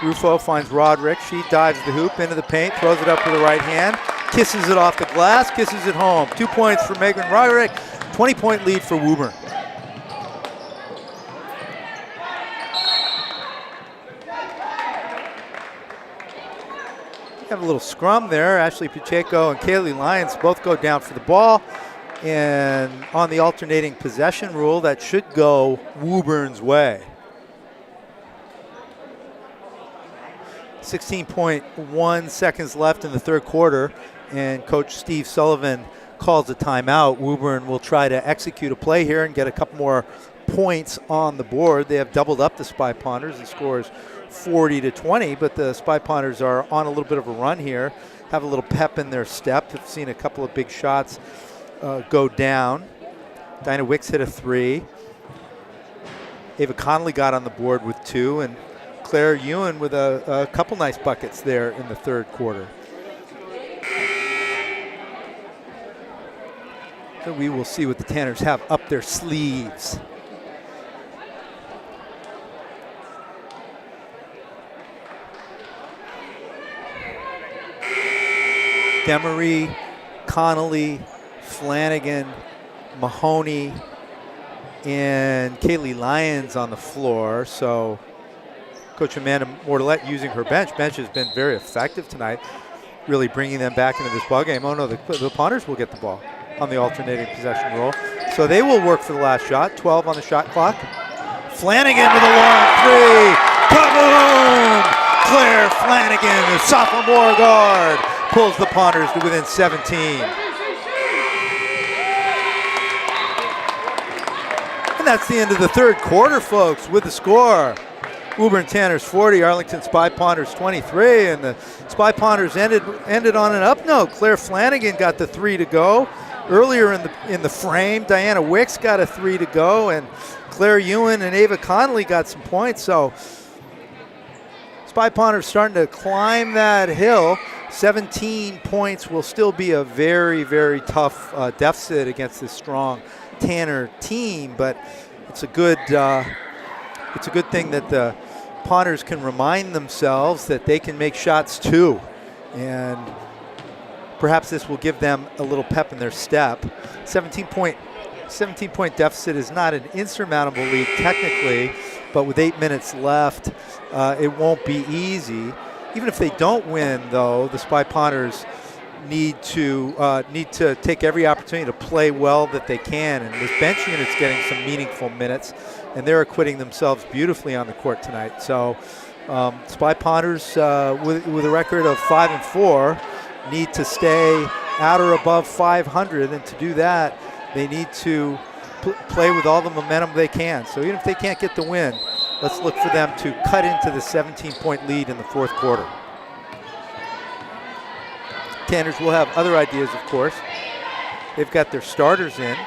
Speaker 2: Rufo finds Roderick. She dives the hoop into the paint, throws it up with the right hand, kisses it off the glass, kisses it home. 2 points for Megan Roderick, 20-point lead for Woburn. Have a little scrum there. Ashley Pacheco and Caitlyn Lyons both go down for the ball. And on the alternating possession rule, that should go Woburn's way. 16.1 seconds left in the third quarter, and Coach Steve Sullivan calls a timeout. Woburn will try to execute a play here and get a couple more points on the board. They have doubled up the Spy Pawners. The score is 40-20, but the Spy Pawners are on a little bit of a run here, have a little pep in their step. Have seen a couple of big shots go down. Dinah Wicks hit a 3. Ava Connolly got on the board with 2, and Claire Ewan with a couple nice buckets there in the third quarter. So we will see what the Tanners have up their sleeves. Demery, Connolly, Flanagan, Mahoney, and Caitlyn Lyons on the floor. So Coach Amanda Mortellette using her bench. Bench has been very effective tonight, really bringing them back into this ballgame. Oh no, the Pawners will get the ball on the alternating possession roll. So they will work for the last shot. 12 on the shot clock. Flanagan with a long 3. Kaboom! Claire Flanagan, the sophomore guard, pulls the Pawners to within 17. And that's the end of the third quarter, folks, with the score. Woburn Tanners 40, Arlington Spy Pawners 23, and the Spy Pawners ended on an up note. Claire Flanagan got the 3 to go. Earlier in the frame, Diana Wicks got a 3 to go, and Claire Ewan and Ava Connolly got some points. So Spy Pawners starting to climb that hill. 17 points will still be a very, very tough deficit against this strong Tanner team, but it's a good thing that the Pawners can remind themselves that they can make shots too, and perhaps this will give them a little pep in their step. 17-point deficit is not an insurmountable lead technically, but with 8 minutes left, it won't be easy. Even if they don't win, though, the Spy Pawners need to take every opportunity to play well that they can. And this bench unit's getting some meaningful minutes, and they're acquitting themselves beautifully on the court tonight. So Spy Pawners, with a record of 5-4, need to stay at or above 500, and to do that, they need to play with all the momentum they can. So even if they can't get the win, let's look for them to cut into the 17-point lead in the fourth quarter. Tanners will have other ideas, of course. They've got their starters in.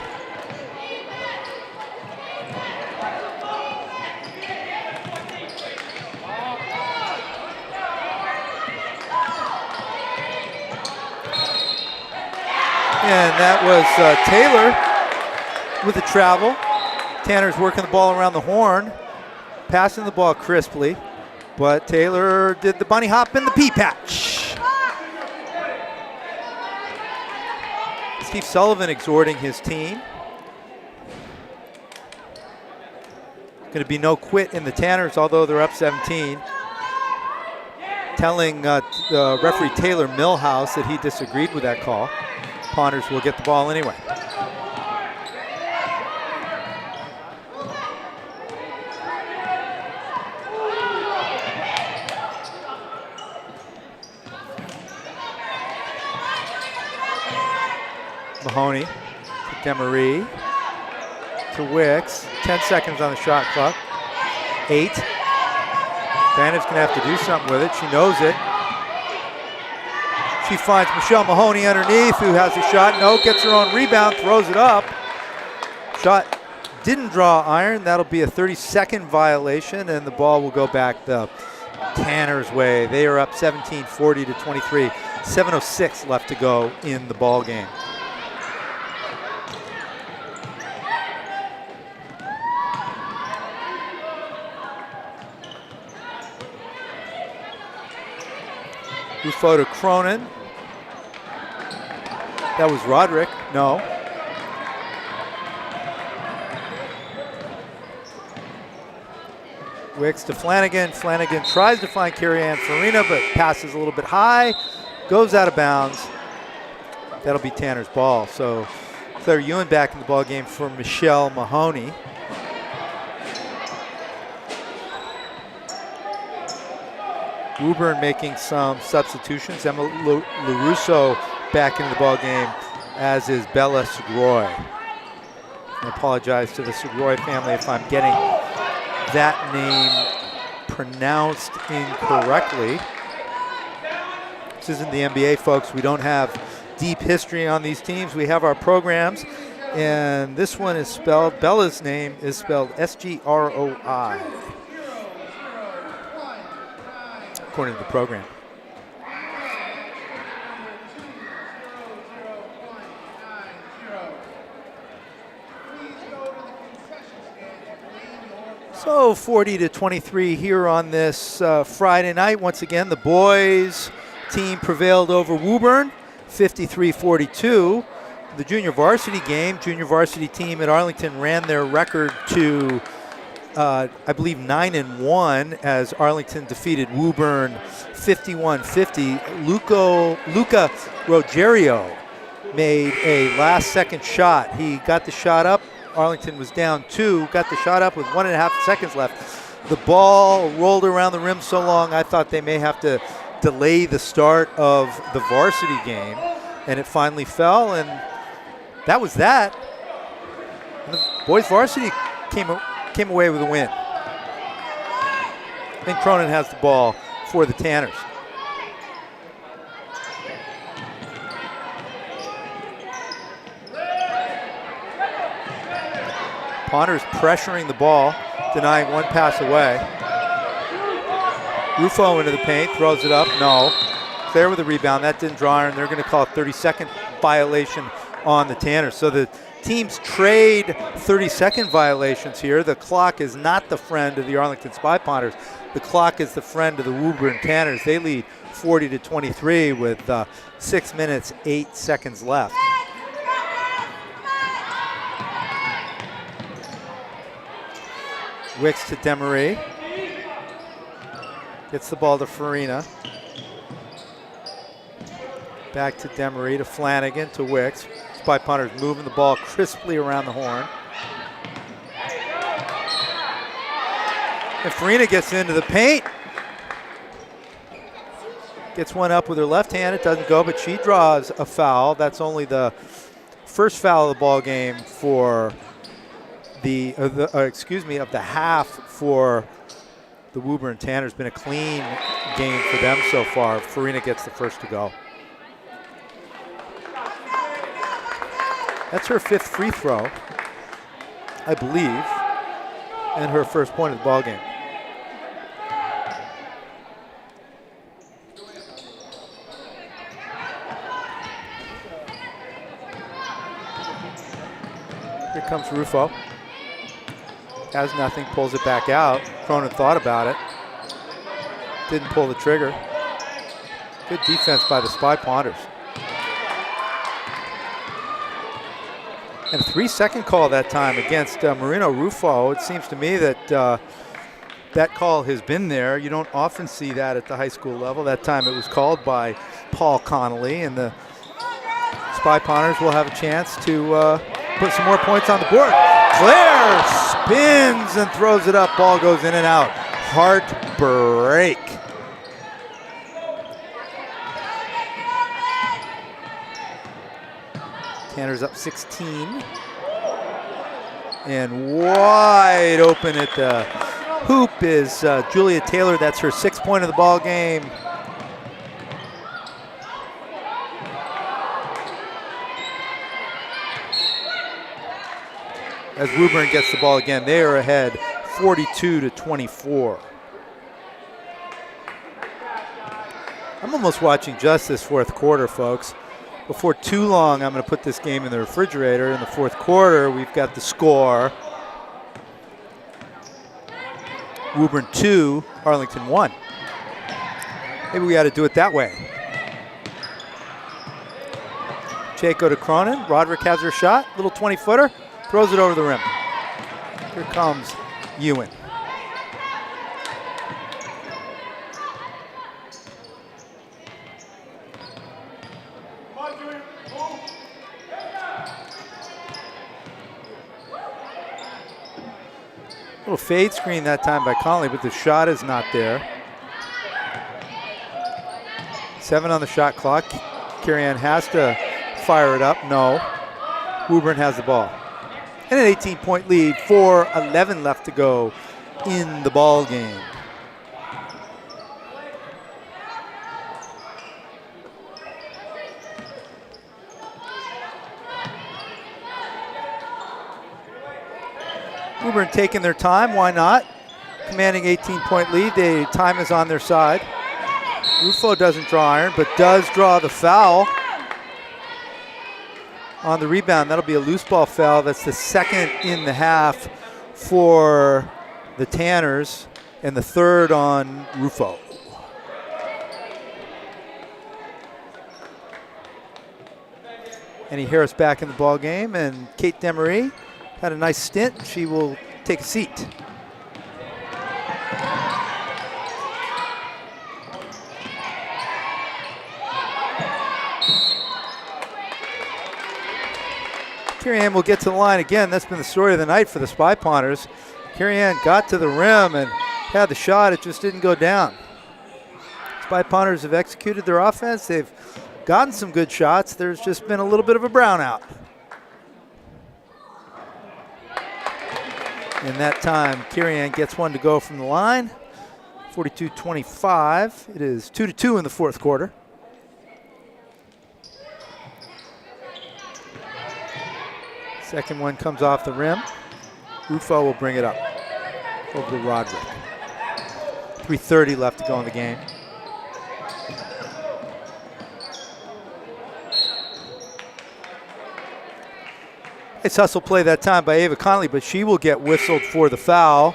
Speaker 2: And that was Taylor with the travel. Tanner's working the ball around the horn, passing the ball crisply, but Taylor did the bunny hop and the pea patch. Steve Sullivan exhorting his team. Going to be no quit in the Tanners, although they're up 17. Telling referee Taylor Millhouse that he disagreed with that call. Pawners will get the ball anyway. Mahoney to Demery to Wicks. 10 seconds on the shot clock. 8. Diana's going to have to do something with it. She knows it. She finds Michelle Mahoney underneath, who has a shot. No, gets her own rebound, throws it up. Shot didn't draw iron. That'll be a 30-second violation, and the ball will go back the Tanner's way. They are up 17-40 to 23. 7:06 left to go in the ball game. Rufo to Cronin. That was Roderick. No. Wicks to Flanagan. Flanagan tries to find Carrie-Ann Farina, but passes a little bit high. Goes out of bounds. That'll be Tanner's ball. So Claire Ewan back in the ball game for Michelle Mahoney. Woburn making some substitutions. Emma LaRusso back into the ball game, as is Bella Segroy. I apologize to the Segroy family if I'm getting that name pronounced incorrectly. This isn't the NBA, folks. We don't have deep history on these teams. We have our programs, and this one is spelled, Bella's name is spelled S-G-R-O-I. According to the program. So 40 to 23 here on this Friday night. Once again, the boys team prevailed over Woburn, 53-42. The junior varsity game, junior varsity team at Arlington ran their record to I believe 9-1 as Arlington defeated Woburn 51-50. Luca Rogerio made a last-second shot. He got the shot up. Arlington was down 2. Got the shot up with 1.5 seconds left. The ball rolled around the rim so long I thought they may have to delay the start of the varsity game, and it finally fell, and that was that. And the boys varsity came away with a win. And Cronin has the ball for the Tanners. Ponders pressuring the ball, denying one pass away. Rufo into the paint, throws it up, no. Claire with a rebound, that didn't draw iron. They're going to call a 30-second violation on the Tanners. So the teams trade 30-second violations here. The clock is not the friend of the Arlington Spy Potters. The clock is the friend of the Woburn Tanners. They lead 40 to 23 with 6 minutes, 8 seconds left. Wicks to Demery. Gets the ball to Farina. Back to Demery, to Flanagan, to Wicks. Spy Potters moving the ball crisply around the horn. And Farina gets into the paint. Gets one up with her left hand. It doesn't go, but she draws a foul. That's only the first foul of the ball game for of the half for the Woburn Tanners. Been a clean game for them so far. Farina gets the first to go. That's her 5th free throw, I believe, and her first point of the ball game. Here comes Rufo. Has nothing, pulls it back out. Cronin thought about it. Didn't pull the trigger. Good defense by the Spy Potters. And a 3-second call that time against Marino Rufo. It seems to me that that call has been there. You don't often see that at the high school level. That time it was called by Paul Connolly, and the Spy Potters will have a chance to put some more points on the board. Claire spins and throws it up. Ball goes in and out. Heartbreak. Tanner's up 16. And wide open at the hoop is Julia Taylor. That's her 6th point of the ball game. As Woburn gets the ball again, they are ahead 42-24. I'm almost watching just this 4th quarter, folks. Before too long, I'm going to put this game in the refrigerator. In the 4th quarter, we've got the score. Woburn 2, Arlington 1. Maybe we got to do it that way. Pacheco to Cronin. Roderick has her shot. Little 20-footer. Throws it over the rim. Here comes Ewan. Little fade screen that time by Conley, but the shot is not there. 7 on the shot clock. Carrie Ann has to fire it up. No. Woburn has the ball. And an 18-point lead, 4:11 left to go in the ball game. Woburn taking their time, why not? Commanding 18-point lead, the time is on their side. Rufo doesn't draw iron, but does draw the foul on the rebound. That'll be a loose ball foul. That's the 2nd in the half for the Tanners, and the 3rd on Rufo. Annie Harris back in the ball game, and Kate Demery had a nice stint. She will take a seat. Carrie Ann will get to the line again. That's been the story of the night for the Spy Pawners. Carrie Ann got to the rim and had the shot. It just didn't go down. Spy Pawners have executed their offense. They've gotten some good shots. There's just been a little bit of a brownout. And that time, Carrie Ann gets one to go from the line. 42-25. It is 2-2 in the 4th quarter. Second one comes off the rim. Rufo will bring it up over to Roderick. 3:30 left to go in the game. It's hustle play that time by Ava Conley, but she will get whistled for the foul.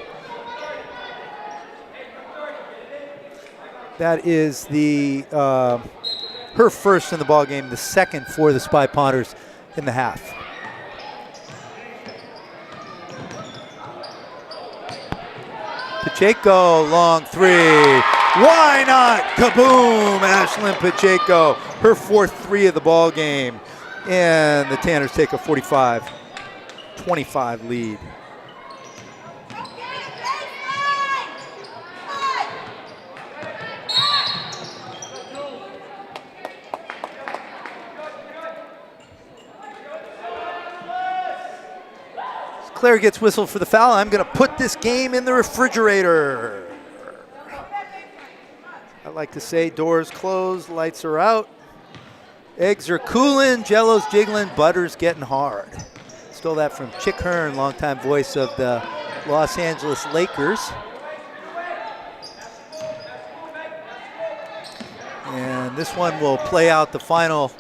Speaker 2: That is the her 1st in the ball game, the 2nd for the Spy Pawners in the half. Pacheco, long 3. Why not? Kaboom! Ashlyn Pacheco, her 4th 3 of the ball game. And the Tanners take a 45-25 lead. Claire gets whistled for the foul. I'm going to put this game in the refrigerator. I like to say doors closed, lights are out. Eggs are cooling, Jello's jiggling, butter's getting hard. Stole that from Chick Hearn, longtime voice of the Los Angeles Lakers. And this one will play out the final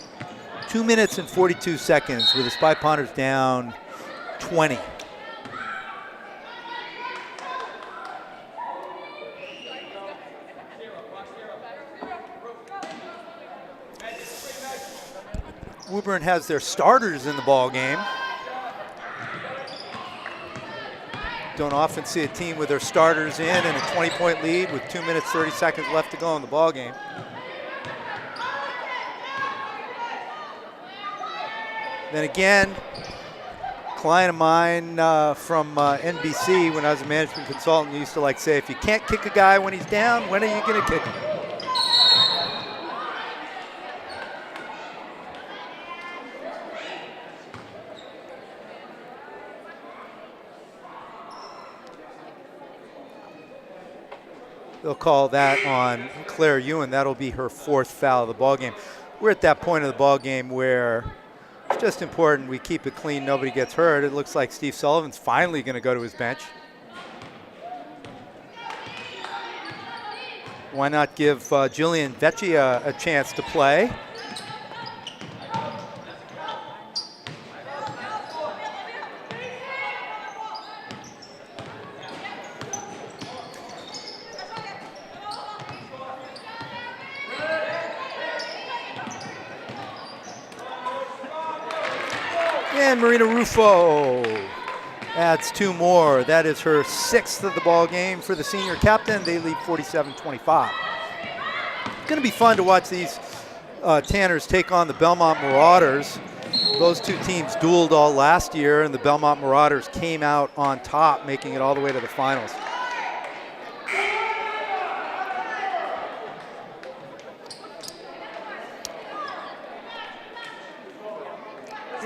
Speaker 2: 2 minutes and 42 seconds with the Spy Pawners down 20. Woburn has their starters in the ball game. Don't often see a team with their starters in and a 20-point lead with 2 minutes, 30 seconds left to go in the ball game. Then again, a client of mine from NBC, when I was a management consultant, used to like say, if you can't kick a guy when he's down, when are you going to kick him? they'll call that on Claire Ewan. That'll be her 4th foul of the ball game. We're at that point of the ball game where it's just important we keep it clean, nobody gets hurt. It looks like Steve Sullivan's finally going to go to his bench. Why not give Jillian Vecchia a chance to play? And Marina Rufo adds 2 more. That is her 6th of the ball game for the senior captain. They lead 47-25. It's going to be fun to watch these Tanners take on the Belmont Marauders. Those 2 teams dueled all last year, and the Belmont Marauders came out on top, making it all the way to the finals.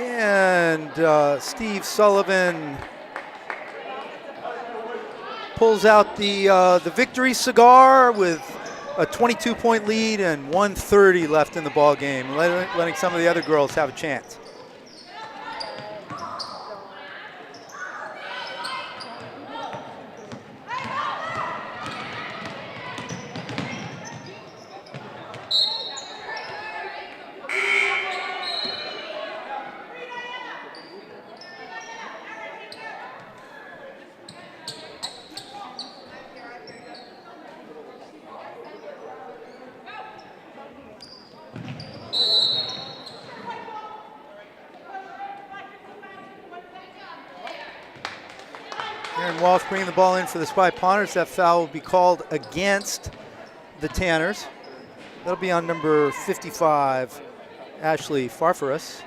Speaker 2: And Steve Sullivan pulls out the victory cigar with a 22-point lead and 1:30 left in the ball game, letting some of the other girls have a chance. Aaron Walsh bringing the ball in for the Spy Pawners. That foul will be called against the Tanners. That'll be on number 55, Ashley Farfaras.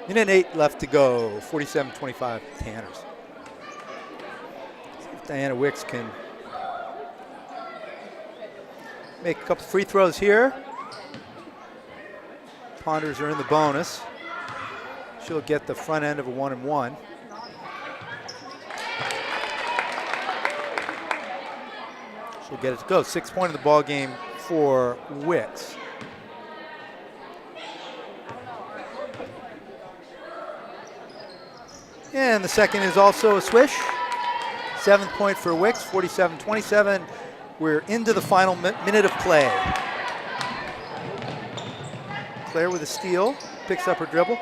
Speaker 2: Minute 8 left to go, 47-25 Tanners. See if Diana Wicks can make a couple free throws here. Ponders are in the bonus. She'll get the front end of a 1-and-1. She'll get it to go. 6 point of the ball game for Wicks. And the second is also a swish. 7th point for Wicks, 47-27. We're into the final minute of play. Claire with a steal, picks up her dribble.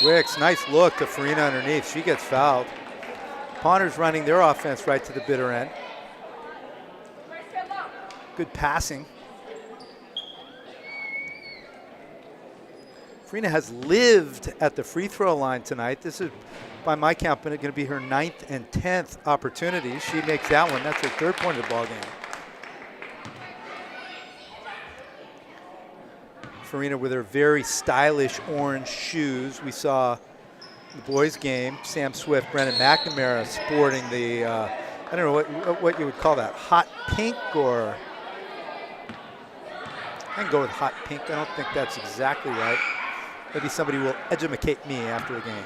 Speaker 2: Wicks, nice look to Farina underneath. She gets fouled. Ponders running their offense right to the bitter end. Good passing. Farina has lived at the free throw line tonight. This is, by my count, going to be her 9th and 10th opportunity. She makes that one. That's her 3rd point of the ball game. Farina with her very stylish orange shoes. We saw the boys' game, Sam Swift, Brennan McNamara sporting the, I don't know what you would call that, hot pink, or I can go with hot pink. I don't think that's exactly right. Maybe somebody will educate me after the game.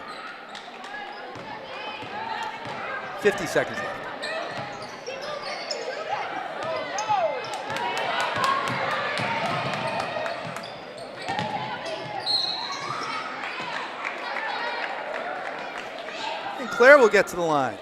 Speaker 2: 50 seconds left. And Claire will get to the line.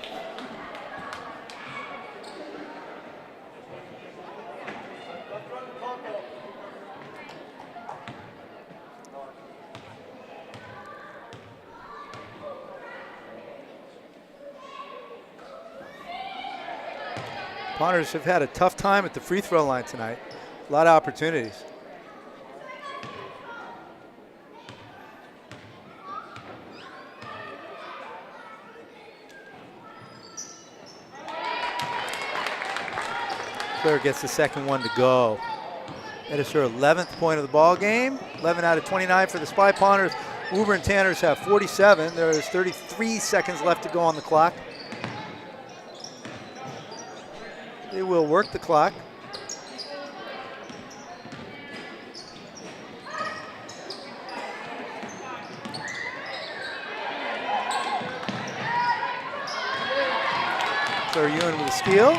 Speaker 2: Ponders have had a tough time at the free throw line tonight. A lot of opportunities. Claire gets the second one to go. That is her 11th point of the ball game. 11 out of 29 for the Spy Pawners. Woburn Tanners have 47. There's 33 seconds left to go on the clock. They will work the clock. Claire Ewan with a steal.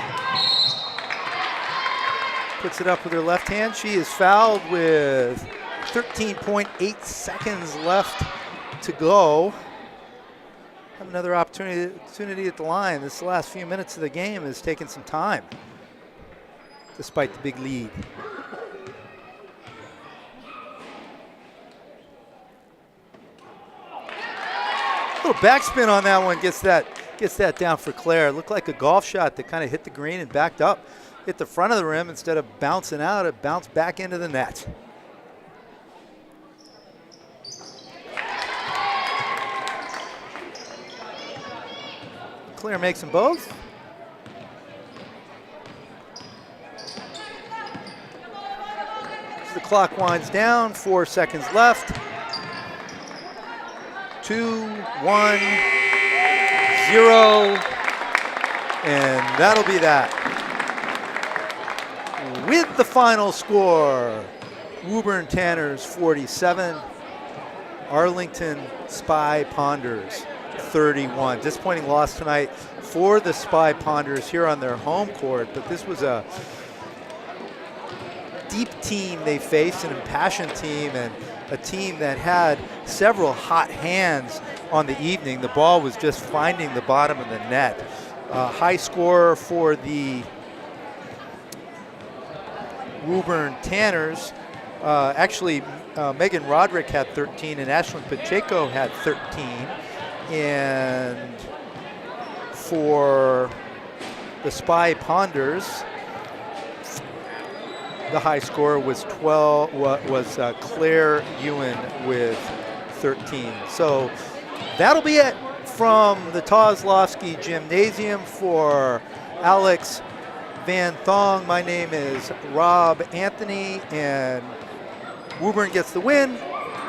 Speaker 2: Puts it up with her left hand. She is fouled with 13.8 seconds left to go. Have another opportunity at the line. This last few minutes of the game has taken some time, despite the big lead. Little backspin on that one, gets that down for Claire. It looked like a golf shot that kind of hit the green and backed up. Hit the front of the rim. Instead of bouncing out, it bounced back into the net. Claire makes them both. As the clock winds down, 4 seconds left. 2, 1, 0. And that'll be that. With the final score, Woburn Tanners 47, Arlington Spy Ponders 31. Disappointing loss tonight for the Spy Ponders here on their home court, but this was a deep team they faced, an impassioned team, and a team that had several hot hands on the evening. The ball was just finding the bottom of the net. High scorer for the Woburn Tanners. Actually, Megan Roderick had 13 and Ashlyn Pacheco had 13. And for the Spy Ponders, the high scorer was Claire Ewan with 13. So that'll be it from the Kozlowski Gymnasium. For Alex Van Thong, my name is Rob Anthony, and Woburn gets the win,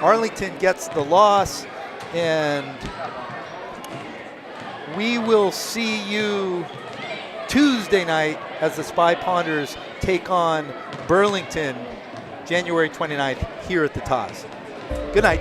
Speaker 2: Arlington gets the loss, and we will see you Tuesday night as the Spy Ponders take on Burlington, January 29th here at the Taz. Good night.